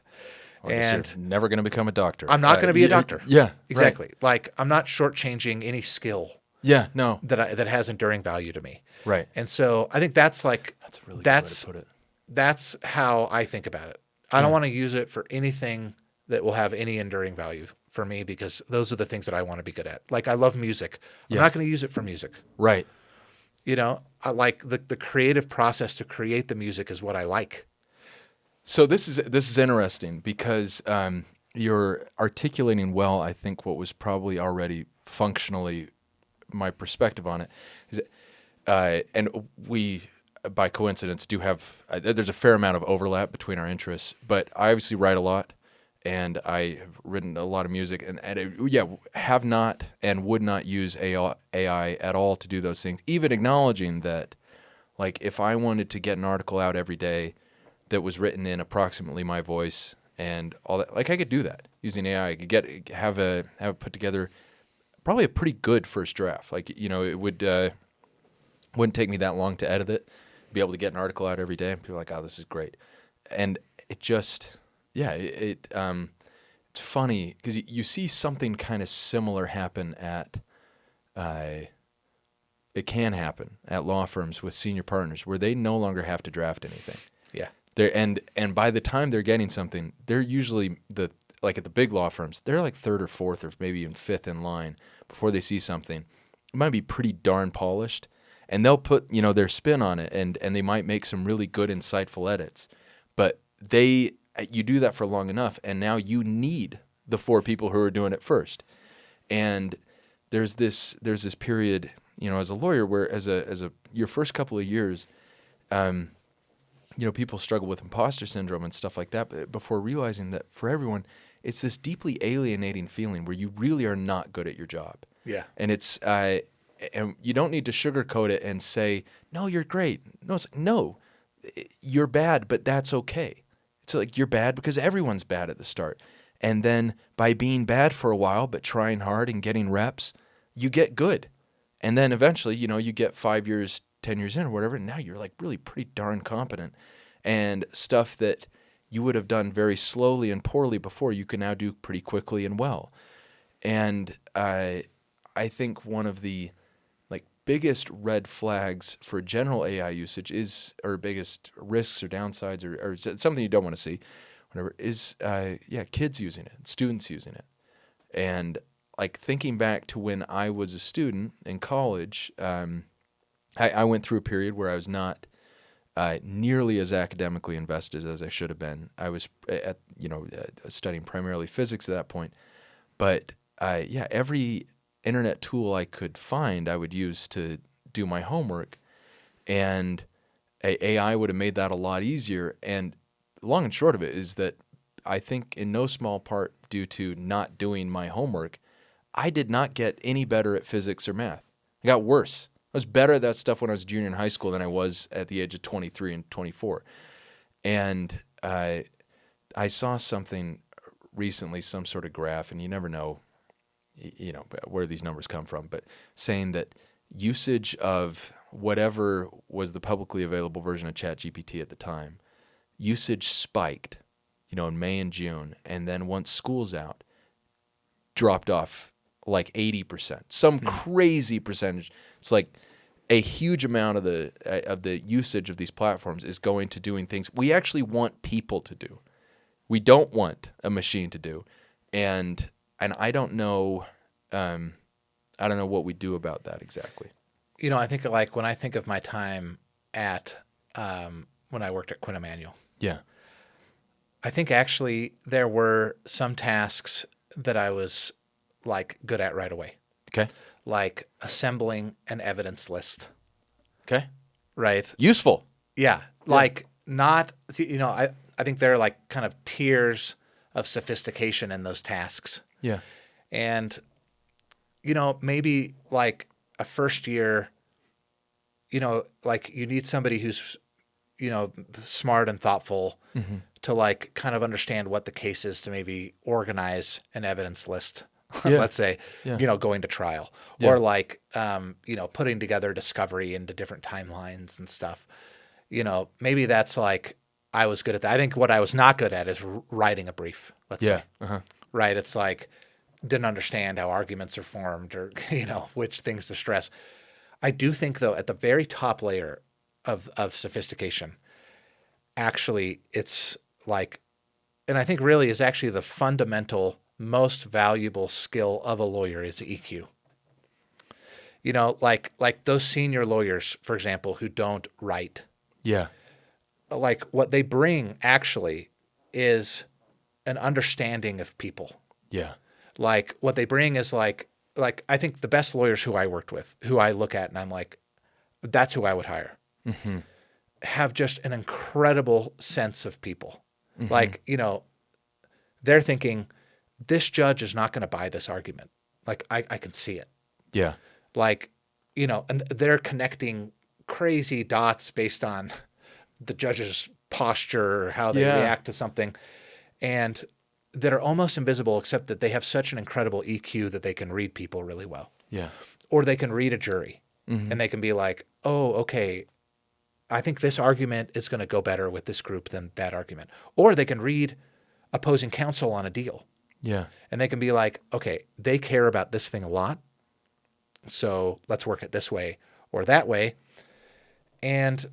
And you're never going to become a doctor. I'm not going to be a doctor. Yeah. Exactly. Right. Like I'm not shortchanging any skill. Yeah. No. That has enduring value to me. Right. And so I think that's a really good way to put it. That's how I think about it. I don't want to use it for anything that will have any enduring value for me because those are the things that I want to be good at. Like I love music. I'm not going to use it for music. Right. I like the creative process to create the music is what I like. So this is interesting because you're articulating well, I think, what was probably already functionally my perspective on it. Is and we, by coincidence, do have there's a fair amount of overlap between our interests. But I obviously write a lot, and I have written a lot of music, and have not and would not use AI at all to do those things. Even acknowledging that, like, if I wanted to get an article out every day that was written in approximately my voice and all that, like I could do that using AI. I could have it put together probably a pretty good first draft. Like, it wouldn't take me that long to edit it, be able to get an article out every day, and people are like, oh, this is great. And it just, it's funny because you see something kind of similar happen it can happen at law firms with senior partners where they no longer have to draft anything. Yeah. And by the time they're getting something, they're usually like at the big law firms, they're like third or fourth or maybe even fifth in line before they see something. It might be pretty darn polished, and they'll put their spin on it, and they might make some really good, insightful edits. But you do that for long enough, and now you need the four people who are doing it first. And there's this period, as a lawyer, where as your first couple of years, people struggle with imposter syndrome and stuff like that, but before realizing that for everyone, it's this deeply alienating feeling where you really are not good at your job. Yeah. And it's and you don't need to sugarcoat it and say, no, you're great. No, you're bad, but that's okay. It's like you're bad because everyone's bad at the start. And then by being bad for a while, but trying hard and getting reps, you get good. And then eventually, you get 5 years, 10 years in or whatever, and now you're like really pretty darn competent. And stuff that you would have done very slowly and poorly before, you can now do pretty quickly and well. And I think one of the biggest red flags for general AI usage or biggest risks or downsides or something you don't want to see, whatever, is kids using it, students using it. And like thinking back to when I was a student in college, I went through a period where I was not nearly as academically invested as I should have been. I was studying primarily physics at that point, but every internet tool I could find, I would use to do my homework, and AI would have made that a lot easier. And long and short of it is that I think in no small part due to not doing my homework, I did not get any better at physics or math. I got worse. I was better at that stuff when I was a junior in high school than I was at the age of 23 and 24. And I saw something recently, some sort of graph, and you never know, where these numbers come from, but saying that usage of whatever was the publicly available version of ChatGPT at the time, usage spiked, in May and June, and then once school's out, dropped off like 80%, some crazy percentage. It's like a huge amount of the usage of these platforms is going to doing things we actually want people to do. We don't want a machine to do, and I don't know, what we do about that exactly. I think like when I think of my time at when I worked at Quinn Emanuel. Yeah. I think actually there were some tasks that I was like good at right away. Okay. Like assembling an evidence list. Okay. Right. Useful. Yeah. Like not, I think there are like kind of tiers of sophistication in those tasks. Yeah. And, maybe like a first year, like you need somebody who's, smart and thoughtful to like kind of understand what the case is to maybe organize an evidence list, let's say, going to trial or like, putting together discovery into different timelines and stuff. Maybe that's like, I was good at that. I think what I was not good at is writing a brief, let's say. Right. It's like, didn't understand how arguments are formed or, which things to stress. I do think though, at the very top layer of sophistication, actually it's like, and I think really is actually the fundamental, most valuable skill of a lawyer is EQ. Like those senior lawyers, for example, who don't write. Yeah. Like what they bring actually is an understanding of people. Yeah. Like what they bring is like I think the best lawyers who I worked with, who I look at and I'm like, that's who I would hire, have just an incredible sense of people. Like, they're thinking, this judge is not going to buy this argument. Like I can see it. Yeah. Like, and they're connecting crazy dots based on the judge's posture or how they react to something. And that are almost invisible, except that they have such an incredible EQ that they can read people really well. Yeah. Or they can read a jury and they can be like, oh, okay, I think this argument is going to go better with this group than that argument. Or they can read opposing counsel on a deal. Yeah. And they can be like, okay, they care about this thing a lot, so let's work it this way or that way. And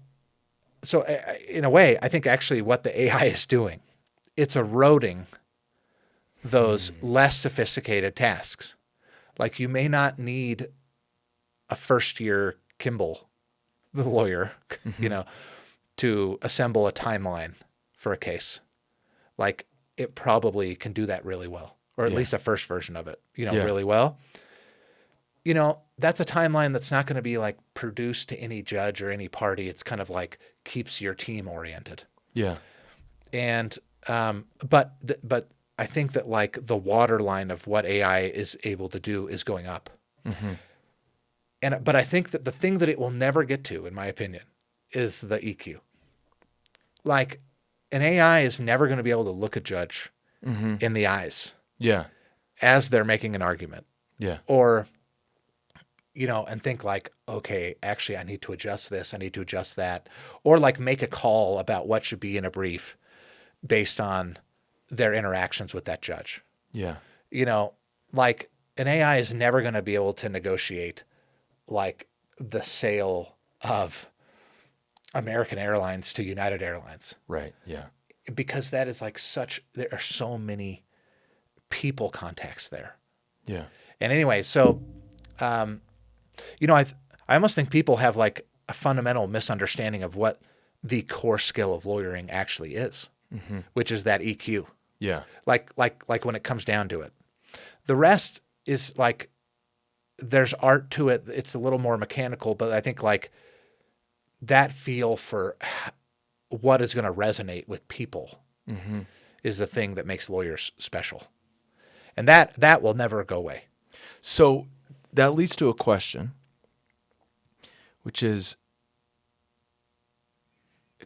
so in a way, I think actually what the AI is doing, it's eroding those less sophisticated tasks. Like you may not need a first year Kimball, the lawyer, to assemble a timeline for a case. Like it probably can do that really well, or at least a first version of it, really well. That's a timeline that's not going to be like produced to any judge or any party. It's kind of like keeps your team oriented. Yeah. And, but I think that like the waterline of what AI is able to do is going up. But I think that the thing that it will never get to, in my opinion, is the EQ. Like an AI is never going to be able to look a judge in the eyes. Yeah. As they're making an argument. Yeah. Or, and think like, okay, actually I need to adjust this. I need to adjust that. Or like make a call about what should be in a brief based on their interactions with that judge. Yeah. Like an AI is never going to be able to negotiate like the sale of American Airlines to United Airlines. Right. Yeah. Because that is like there are so many people contacts there. Yeah. And anyway, so, I almost think people have like a fundamental misunderstanding of what the core skill of lawyering actually is, which is that EQ. Yeah. Like when it comes down to it. The rest is like, there's art to it. It's a little more mechanical, but I think like that feel for what is going to resonate with people is the thing that makes lawyers special. And that will never go away. So that leads to a question, which is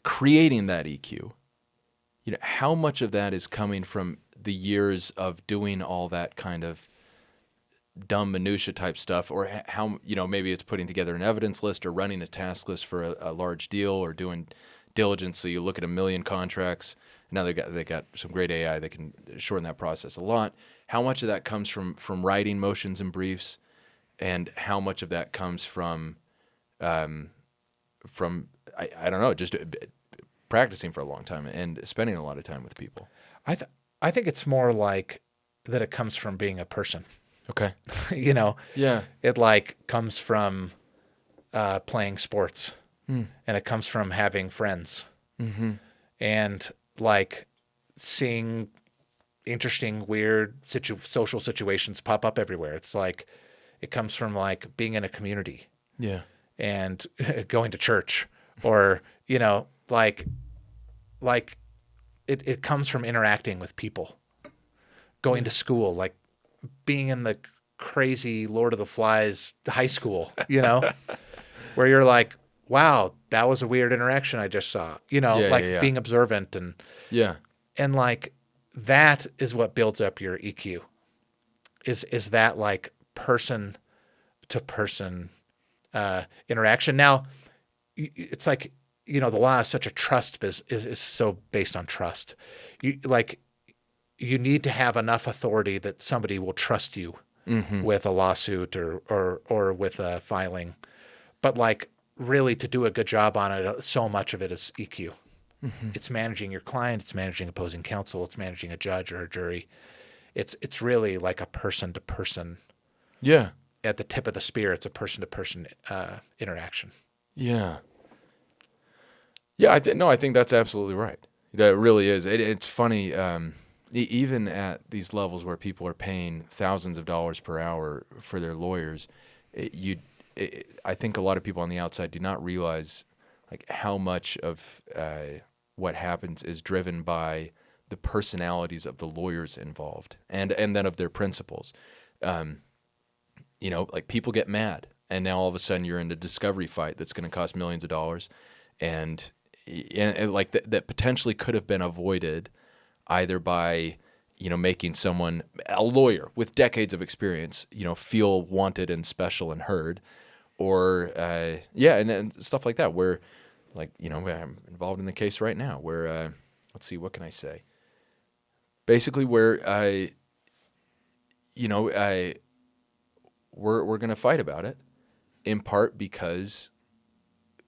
creating that EQ. You know, how much of that is coming from the years of doing all that kind of dumb minutia type stuff, or how, you know, maybe it's putting together an evidence list or running a task list for a large deal, or doing diligence. So you look at 1 million contracts. Now they got some great AI that can shorten that process a lot. How much of that comes from writing motions and briefs, and how much of that comes from I don't know, just practicing for a long time and spending a lot of time with people? I think it's more like that it comes from being a person. Okay. You know, Yeah. it like comes from playing sports, and it comes from having friends, and like seeing interesting, weird social situations pop up everywhere. It's like it comes from like being in a community, Yeah. and going to church, or you know, like it comes from interacting with people, going to school, like being in the crazy Lord of the Flies high school, you know, where you're like, wow, that was a weird interaction I just saw, you know, Yeah. being observant Yeah. and like that is what builds up your EQ is that like person to person interaction. Now it's like, you know, the law is such a trust is so based on trust. You need to have enough authority that somebody will trust you with a lawsuit or with a filing. But like really to do a good job on it, so much of it is EQ. It's managing your client, it's managing opposing counsel, it's managing a judge or a jury. It's really like a person to person. Yeah. At the tip of the spear, it's a person to person interaction. Yeah. Yeah, I think that's absolutely right. That really is. It's funny, even at these levels where people are paying thousands of dollars per hour for their lawyers, I think a lot of people on the outside do not realize like how much of what happens is driven by the personalities of the lawyers involved, and then of their principals. You know, like people get mad, and now all of a sudden you're in a discovery fight that's going to cost millions of dollars, and like that potentially could have been avoided either by, you know, making someone, a lawyer with decades of experience, you know, feel wanted and special and heard, or and stuff like that, where like, you know, I'm involved in the case right now where let's see, what can I say? Basically where we're going to fight about it, in part because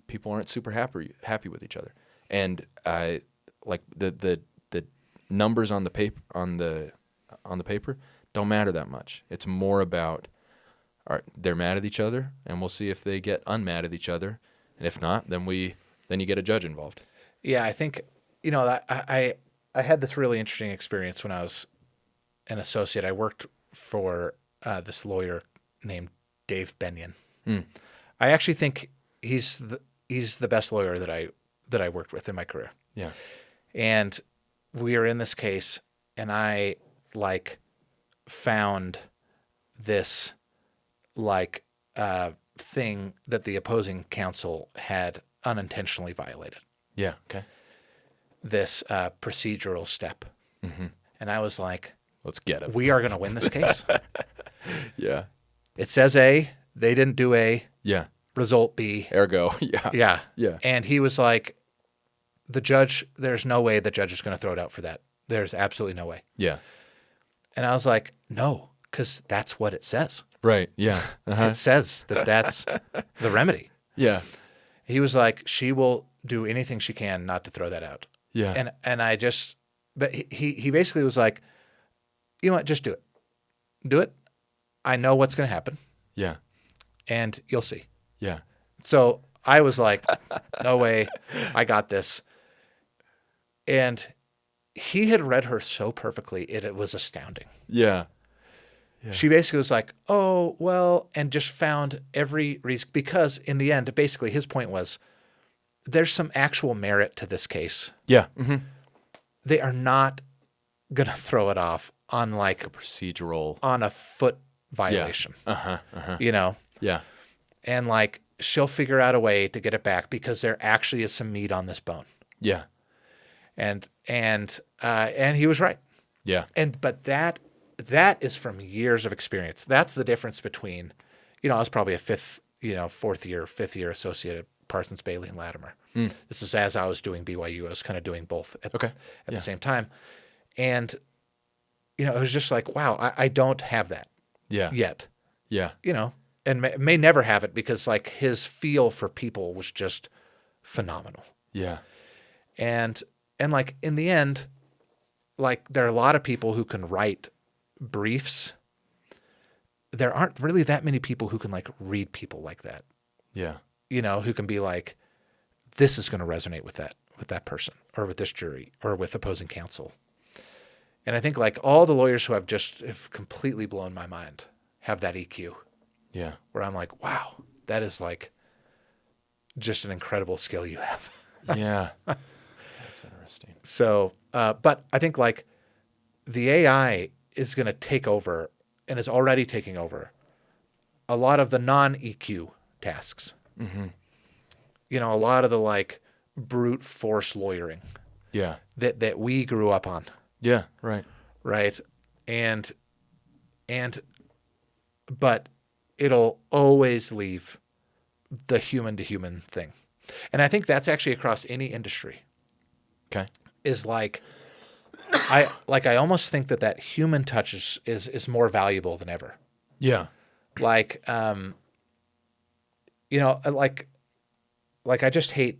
people aren't super happy with each other, and like the numbers on the paper don't matter that much. It's more about, all right, they're mad at each other, and we'll see if they get unmad at each other, and if not, then you get a judge involved. Yeah, I think, you know, I had this really interesting experience when I was an associate. I worked for this lawyer named Dave Benyon. I actually think he's the best lawyer that I worked with in my career. Yeah. And we are in this case, and I like found this like thing that the opposing counsel had unintentionally violated. Yeah. Okay. This procedural step. And I was like, let's get it. We are going to win this case. Yeah. It says A, they didn't do A. Yeah. Result B. Ergo. Yeah. Yeah. Yeah. And he was like, there's no way the judge is going to throw it out for that. There's absolutely no way. Yeah. And I was like, no, because that's what it says. Right. Yeah. It says that's the remedy. Yeah. He was like, she will do anything she can not to throw that out. Yeah. And I just, but he basically was like, you know what, just do it. Do it. I know what's going to happen. Yeah. And you'll see. Yeah. So I was like, no way, I got this. And he had read her so perfectly, it was astounding. Yeah. Yeah. She basically was like, oh, well, and just found every reason, because in the end, basically his point was, there's some actual merit to this case. Yeah. Mm-hmm. They are not going to throw it off on like Procedural. on a foot violation, you know? Yeah. And like, she'll figure out a way to get it back because there actually is some meat on this bone. Yeah. And he was right. Yeah. But that is from years of experience. That's the difference between, I was probably a fifth year associate at Parsons, Bailey, and Latimer. This is as I was doing BYU. I was kind of doing both at the same time. And, it was just like, wow, I don't have that yet. Yeah. And may never have it because like his feel for people was just phenomenal. Yeah. And like in the end, like there are a lot of people who can write briefs. There aren't really that many people who can like read people like that. Yeah. Who can be like, this is going to resonate with that person or with this jury or with opposing counsel. And I think like all the lawyers who have completely blown my mind have that EQ. Yeah. Where I'm like, wow, that is like just an incredible skill you have. Yeah. That's interesting. So, but I think like the AI is going to take over and is already taking over a lot of the non-EQ tasks. Mm-hmm. A lot of the like brute force lawyering. Yeah. That we grew up on. Yeah. Right. Right. But it'll always leave the human to human thing. And I think that's actually across any industry. Okay. Is like, I almost think that human touch is more valuable than ever. Yeah. Like, like I just hate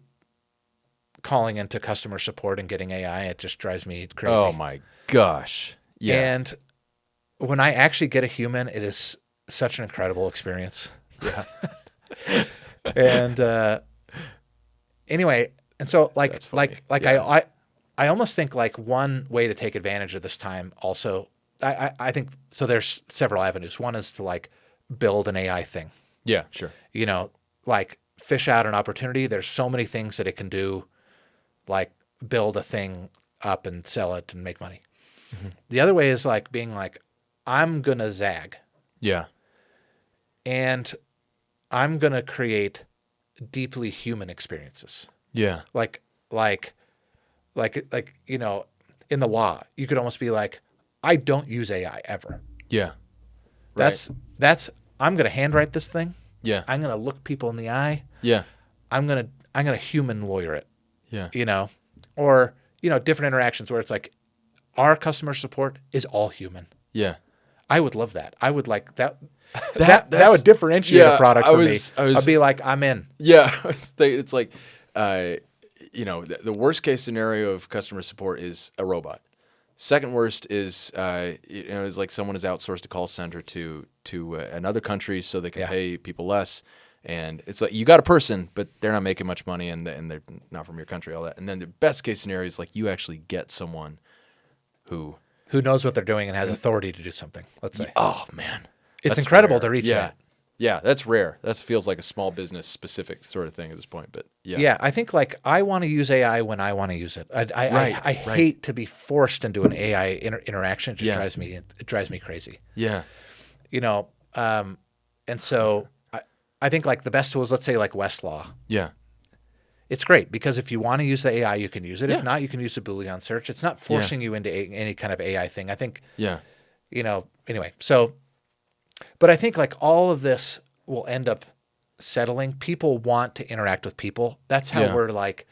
calling into customer support and getting AI. It just drives me crazy. Oh my gosh. Yeah. And when I actually get a human, it is such an incredible experience. Yeah. And anyway, and so That's funny. I almost think like one way to take advantage of this time also, I think, so there's several avenues. One is to like build an AI thing. Yeah, sure. Like fish out an opportunity. There's so many things that it can do, like build a thing up and sell it and make money. Mm-hmm. The other way is like being like, I'm going to zag. Yeah. And I'm going to create deeply human experiences. Yeah. Like, in the law, you could almost be like, I don't use AI ever. Yeah. Right. That's I'm going to handwrite this thing. Yeah. I'm going to look people in the eye. Yeah. I'm going to human lawyer it. Yeah. Or, different interactions where it's like our customer support is all human. Yeah. I would love that. I would like that. That would differentiate a product for me. I'd be like, I'm in. Yeah. It's like, the worst case scenario of customer support is a robot. Second worst is, is like someone has outsourced a call center to another country so they can pay people less. And it's like you got a person, but they're not making much money and they're not from your country, all that. And then the best case scenario is like you actually get someone who knows what they're doing and has authority to do something, let's say. Oh, man. It's incredible to reach that. Yeah, that's rare. That feels like a small business specific sort of thing at this point. But yeah. Yeah, I think like I want to use AI when I want to use it. I hate to be forced into an AI interaction. It just drives me crazy. Yeah. And so I think like the best tool is, let's say like Westlaw. Yeah. It's great because if you want to use the AI, you can use it. Yeah. If not, you can use the Boolean search. It's not forcing you into any kind of AI thing. I think, anyway. So, but I think like all of this will end up settling. People want to interact with people. That's how we're like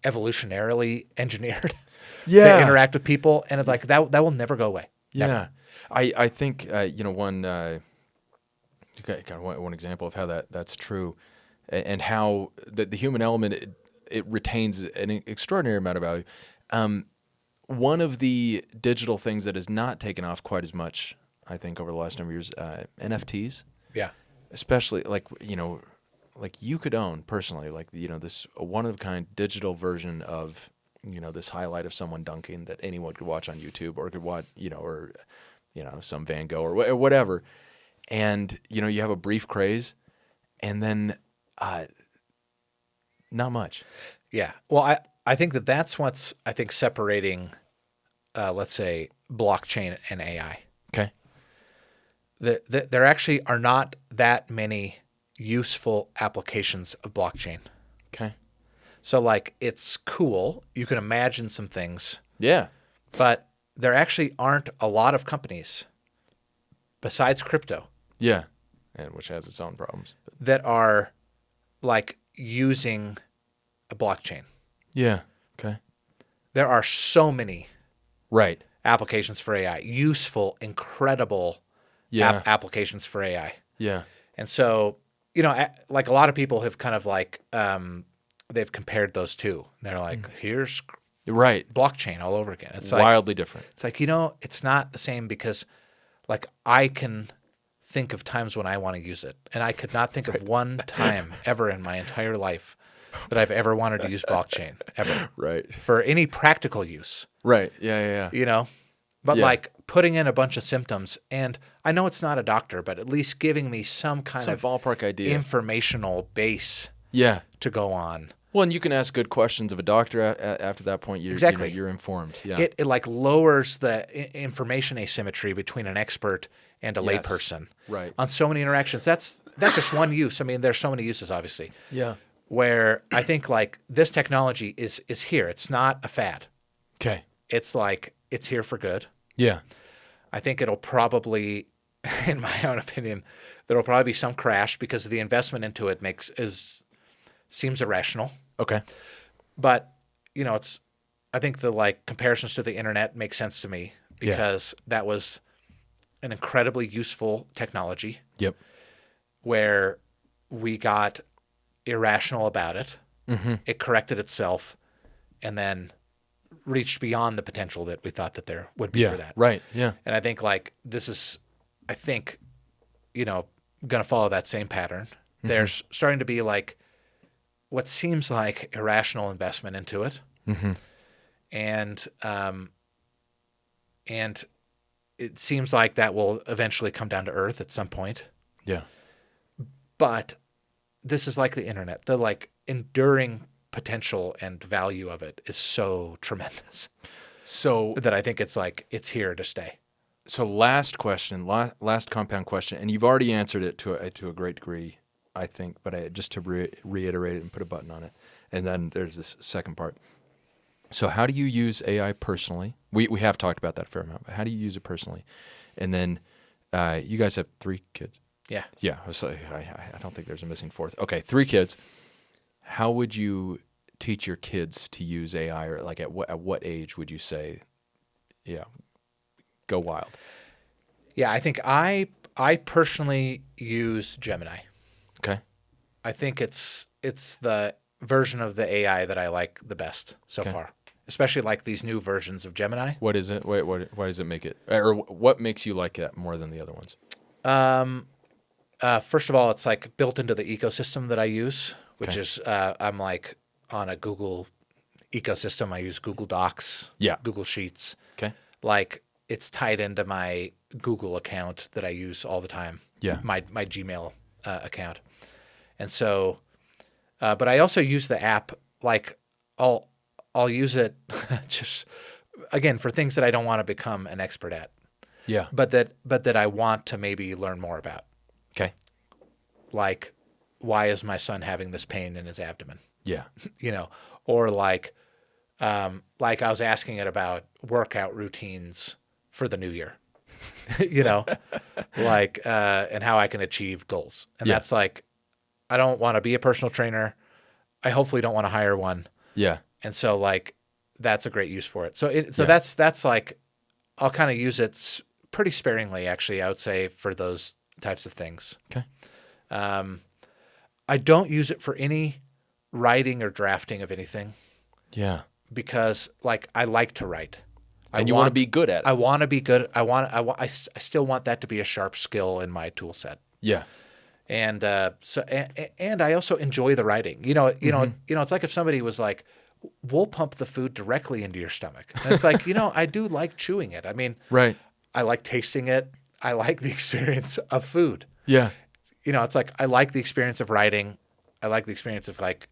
evolutionarily engineered to interact with people. And it's like that will never go away. Yeah. Never. I think, one example of how that's true and how the human element, it retains an extraordinary amount of value. One of the digital things that has not taken off quite as much, I think, over the last number of years, NFTs. Yeah. Especially like like you could own personally, like, this one of a kind digital version of, this highlight of someone dunking that anyone could watch on YouTube or could watch, or, some Van Gogh or whatever. And, you have a brief craze and then not much. Yeah. Well, I think that's what's, I think, separating, let's say, blockchain and AI. Okay. There actually are not that many useful applications of blockchain. Okay. So, like, it's cool. You can imagine some things. Yeah. But there actually aren't a lot of companies besides crypto. Yeah. And which has its own problems. That are, like, using a blockchain. Yeah. Okay. There are so many Right. applications for AI, useful, incredible applications for AI. Yeah. And so, like a lot of people have kind of like, they've compared those two. They're like, here's Right. blockchain all over again. It's Wildly different. It's like, it's not the same because like I can think of times when I want to use it. And I could not think of one time ever in my entire life that I've ever wanted to use blockchain, ever. Right. For any practical use. Right. Yeah. But Yeah. like putting in a bunch of symptoms, and I know it's not a doctor, but at least giving me some kind of ballpark idea. informational base Yeah. to go on. Well, and you can ask good questions of a doctor after that point. Exactly. You're informed. Yeah. It like lowers the information asymmetry between an expert and a Yes. layperson. Right. On so many interactions. That's just one use. I mean, there's so many uses, obviously. Yeah. Where I think like this technology is here. It's not a fad. Okay. It's like it's here for good. Yeah. I think it'll probably, in my own opinion, there'll probably be some crash because the investment into it seems irrational. Okay. But I think the like comparisons to the internet make sense to me because that was an incredibly useful technology. Yep. Where we got irrational about it. Mm-hmm. It corrected itself, and then reached beyond the potential that we thought that there would be for that. Right. Yeah. And I think like this is, going to follow that same pattern. Mm-hmm. There's starting to be like what seems like irrational investment into it. Mm-hmm. And it seems like that will eventually come down to earth at some point. Yeah. But this is like the internet. The like enduring potential and value of it is so tremendous. So that I think it's here to stay. So last question, last compound question, and you've already answered it to a great degree, I think, but just to reiterate it and put a button on it. And then there's this second part. So how do you use AI personally? We have talked about that a fair amount, but how do you use it personally? And then you guys have 3 kids. Yeah. Yeah. So I don't think there's a missing fourth. Okay, 3 kids. How would you teach your kids to use AI, or like at what age would you say, go wild? Yeah, I think I personally use Gemini. Okay. I think it's the version of the AI that I like the best so far. Especially like these new versions of Gemini. What is it? Why does it make it, or what makes you like it more than the other ones? First of all, it's like built into the ecosystem that I use, which is I'm like on a Google ecosystem. I use Google Docs, Google Sheets. Okay. Like it's tied into my Google account that I use all the time. Yeah. My Gmail account. And so, but I also use the app. Like I'll use it just again for things that I don't want to become an expert at. Yeah. But that I want to maybe learn more about. Okay. Like, why is my son having this pain in his abdomen? Yeah. Or like I was asking it about workout routines for the new year, like, and how I can achieve goals. And that's like, I don't want to be a personal trainer. I hopefully don't want to hire one. Yeah. And so like, that's a great use for it. So that's like, I'll kind of use it pretty sparingly, actually, I would say, for those types of things. Okay. I don't use it for any writing or drafting of anything. Yeah. Because like I like to write. And you want to be good at it. I want to be good. I still want that to be a sharp skill in my tool set. Yeah. And and I also enjoy the writing. It's like if somebody was like, "We'll pump the food directly into your stomach," and it's like, I do like chewing it. I mean, Right. I like tasting it. I like the experience of food. Yeah. It's like I like the experience of writing. I like the experience of like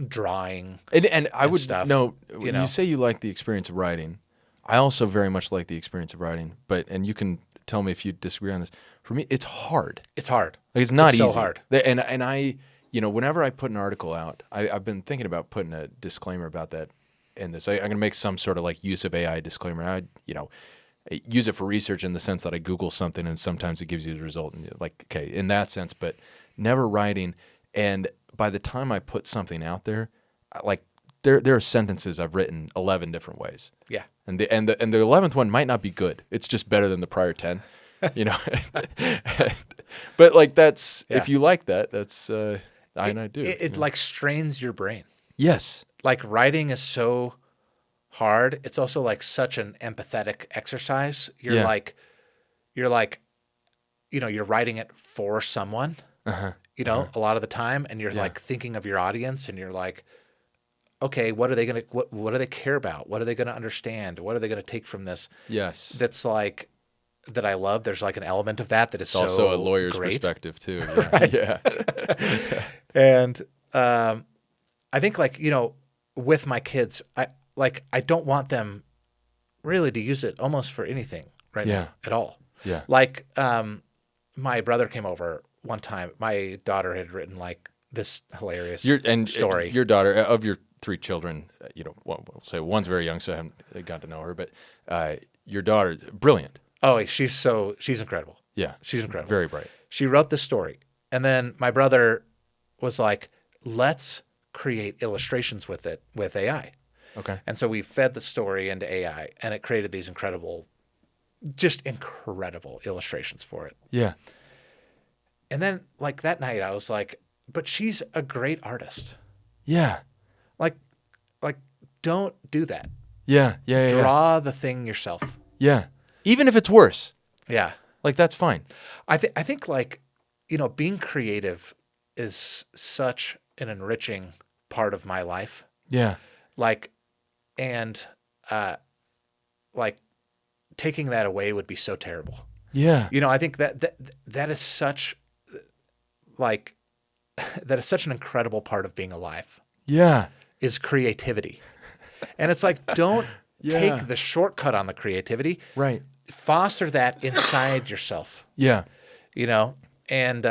drawing And I would stuff. know you say you like the experience of writing. I also very much like the experience of writing, and you can tell me if you disagree on this. For me, it's hard. It's hard. Like it's not It's easy. so hard. And I, whenever I put an article out, I've been thinking about putting a disclaimer about that in this. I'm going to make some sort of like use of AI disclaimer. I use it for research in the sense that I Google something and sometimes it gives you the result, and you're like, okay, in that sense, but never writing. And by the time I put something out there, like there are sentences I've written 11 different ways. Yeah. And the 11th one might not be good. It's just better than the prior 10. But like that's if you like that, that's I do. It like strains your brain. Yes. Like writing is so hard. It's also like such an empathetic exercise. You're like, you're writing it for someone. A lot of the time, and you're like thinking of your audience, and you're like, okay, what do they care about? What are they gonna understand? What are they gonna take from this? Yes. That's like that I love. There's like an element of that is it's also a lawyer's great. perspective too. Yeah. Yeah. And I think like, with my kids, I don't want them really to use it almost for anything now at all. Yeah. Like my brother came over one time. My daughter had written like this hilarious story. Your daughter, of your 3 children, we'll say one's very young, so I haven't got to know her, but your daughter, brilliant. Oh, she's incredible. Yeah. She's incredible. Very bright. She wrote this story. And then my brother was like, let's create illustrations with it with AI. Okay. And so we fed the story into AI, and it created these just incredible illustrations for it. Yeah. And then like that night I was like, but she's a great artist. Yeah. Like don't do that. Yeah. Draw the thing yourself. Yeah. Even if it's worse. Yeah. Like that's fine. I think like, being creative is such an enriching part of my life. Yeah. Like, and like taking that away would be so terrible. Yeah. I think that is such like that is such an incredible part of being alive. Yeah. Is creativity. And it's like, don't take the shortcut on the creativity. Right. Foster that inside yourself. Yeah. And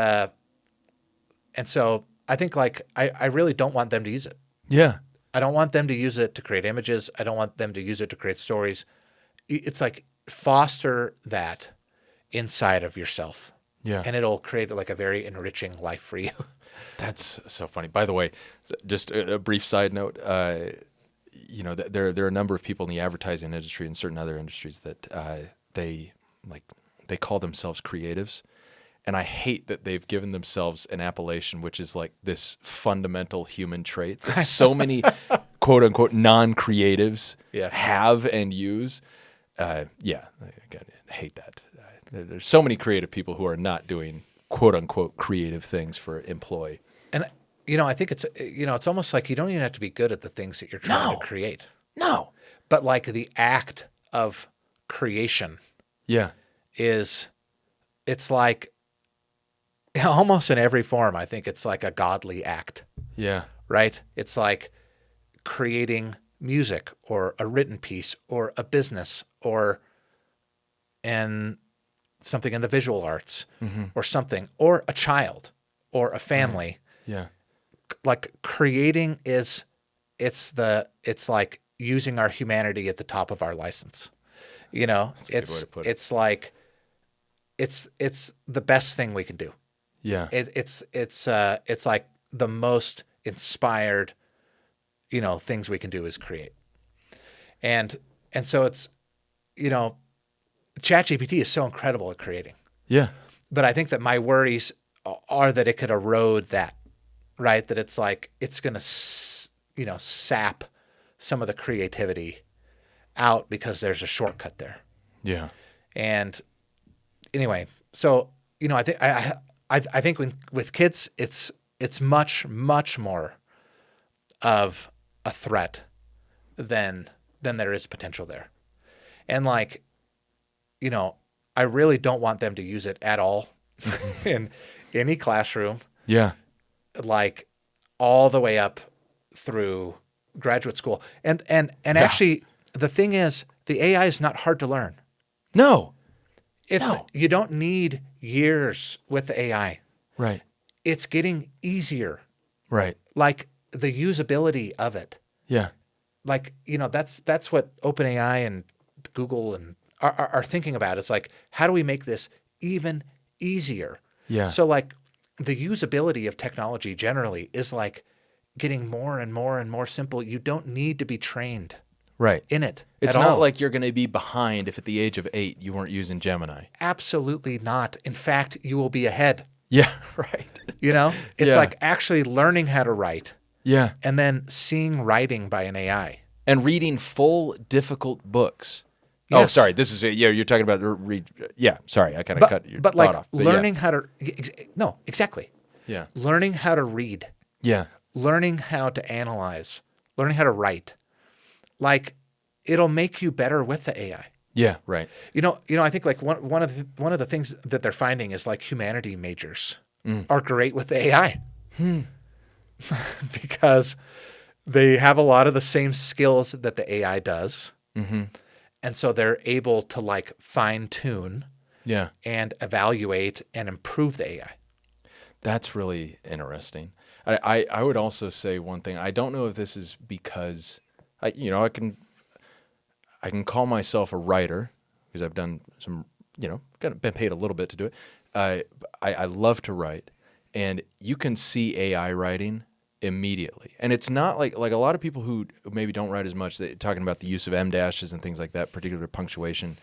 so I think like I really don't want them to use it. Yeah. I don't want them to use it to create images. I don't want them to use it to create stories. It's like foster that inside of yourself. Yeah. And it'll create like a very enriching life for you. That's so funny. By the way, just a brief side note, there are a number of people in the advertising industry and certain other industries that they call themselves creatives. And I hate that they've given themselves an appellation, which is like this fundamental human trait that so many quote unquote non-creatives have and use. Again, I hate that. There's so many creative people who are not doing quote unquote creative things for employ. And I think it's it's almost like you don't even have to be good at the things that you're trying to create. No. But like the act of creation it's like almost in every form, I think it's like a godly act. Yeah. Right? It's like creating music or a written piece or a business or something in the visual arts or something, or a child or a family. Yeah. Like creating it's like using our humanity at the top of our license. It's like it's the best thing we can do. Yeah. It's like the most inspired, things we can do is create. And so it's, ChatGPT is so incredible at creating. Yeah. But I think that my worries are that it could erode that, right? That it's like, it's going to, sap some of the creativity out because there's a shortcut there. Yeah. And anyway, so, I think I think with kids, it's much more of a threat than there is potential there. And like, I really don't want them to use it at all in any classroom, Yeah. like all the way up through graduate school. And actually, the thing is, the AI is not hard to learn. No. You don't need years with the AI. Right. It's getting easier. Right. Like the usability of it. Yeah. Like, that's what OpenAI and Google and are thinking about. It's like, how do we make this even easier? Yeah. So like the usability of technology generally is like getting more and more and more simple. You don't need to be trained Right. in it. It's at not all. like you're going to be behind if at the age of 8 you weren't using Gemini. Absolutely not. In fact, you will be ahead. Yeah. Right. It's Yeah. like actually learning how to write Yeah. and then seeing writing by an AI. And reading full, difficult books. Yes. Oh, sorry. This is you're talking about read. Yeah, sorry. I kind of cut your But thought like off. But learning how to no, exactly. Yeah. Learning how to read, Yeah. learning how to analyze, learning how to write. Like it'll make you better with the AI. Yeah. Right. I think like one of the things that they're finding is like humanity majors are great with the AI. Because they have a lot of the same skills that the AI does. Mm-hmm. And so they're able to like fine tune Yeah. and evaluate and improve the AI. That's really interesting. I would also say one thing. I don't know if this is because I can call myself a writer because I've done some, kind of been paid a little bit to do it. I love to write, and you can see AI writing immediately. And it's not like a lot of people who maybe don't write as much, talking about the use of em dashes and things like that, particular punctuation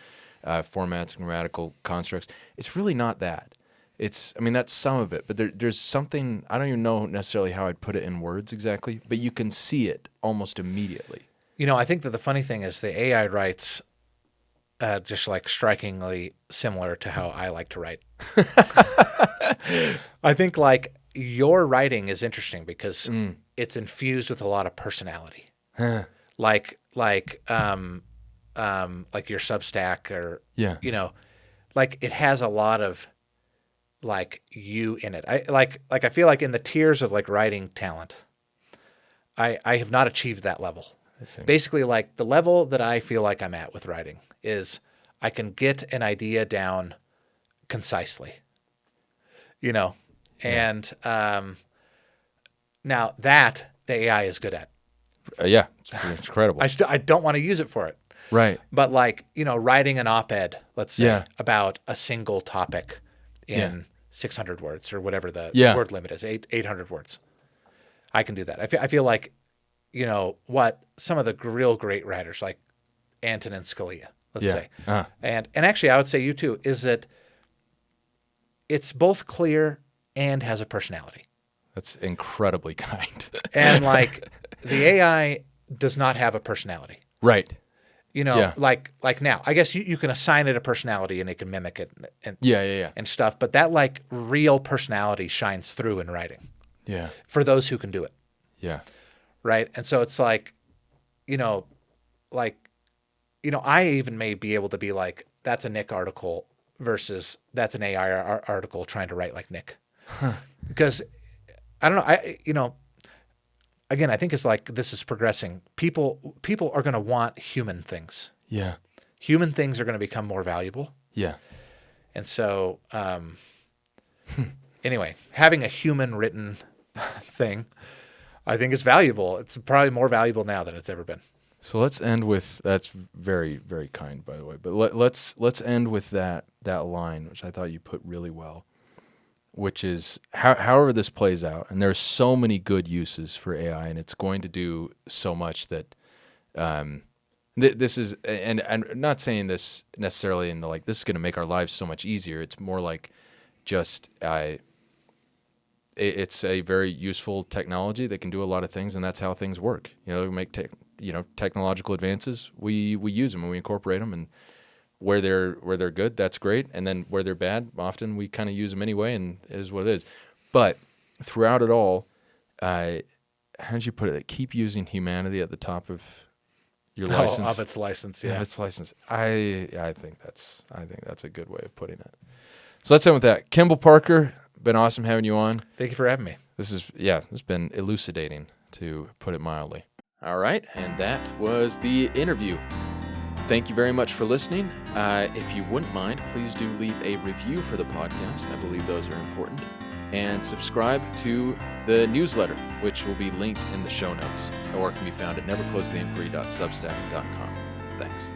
formats and grammatical constructs. It's really not that. That's some of it, but there's something, I don't even know necessarily how I'd put it in words exactly, but you can see it almost immediately. I think that the funny thing is the AI writes just like strikingly similar to how I like to write. I think like your writing is interesting because it's infused with a lot of personality. like your Substack or Yeah. like it has a lot of like you in it. I feel like in the tiers of like writing talent, I have not achieved that level. Basically, like the level that I feel like I'm at with writing is I can get an idea down concisely, and now that the AI is good at. Yeah, it's incredible. I don't want to use it for it. Right. But like, writing an op-ed, let's say, Yeah. about a single topic in 600 words or whatever the word limit is, 800 words. I can do that. I feel like, what some of the real great writers like Antonin Scalia, let's say, and actually I would say you too, is that it's both clear and has a personality. That's incredibly kind. And like the AI does not have a personality. Right. Like now, I guess you can assign it a personality and it can mimic it and and stuff. But that like real personality shines through in writing. Yeah. For those who can do it. Yeah. Right. And so it's like, I even may be able to be like, that's a Nick article versus that's an AI article trying to write like Nick. Because I don't know. Again, I think it's like this is progressing. People are going to want human things. Yeah. Human things are going to become more valuable. Yeah. And so, anyway, having a human written thing, I think is valuable. It's probably more valuable now than it's ever been. So let's end with, that's very, very kind, by the way. But let's end with that line, which I thought you put really well, which is however this plays out, and there's so many good uses for AI, and it's going to do so much that this is, and I'm not saying this necessarily in the like this is going to make our lives so much easier. It's more like just it's a very useful technology that can do a lot of things, and that's how things work. We make technological advances. We use them and we incorporate them, and where they're good, that's great. And then where they're bad, often we kind of use them anyway, and it is what it is. But throughout it all, how'd you put it? Keep using humanity at the top of your license. Of its license, yeah. Of its license. I think that's a good way of putting it. So let's end with that. Kimball Parker, been awesome having you on. Thank you for having me. It's been elucidating, to put it mildly. All right, and that was the interview. Thank you very much for listening. If you wouldn't mind, please do leave a review for the podcast. I believe those are important. And subscribe to the newsletter, which will be linked in the show notes, or can be found at neverclosetheinquiry.substack.com. Thanks.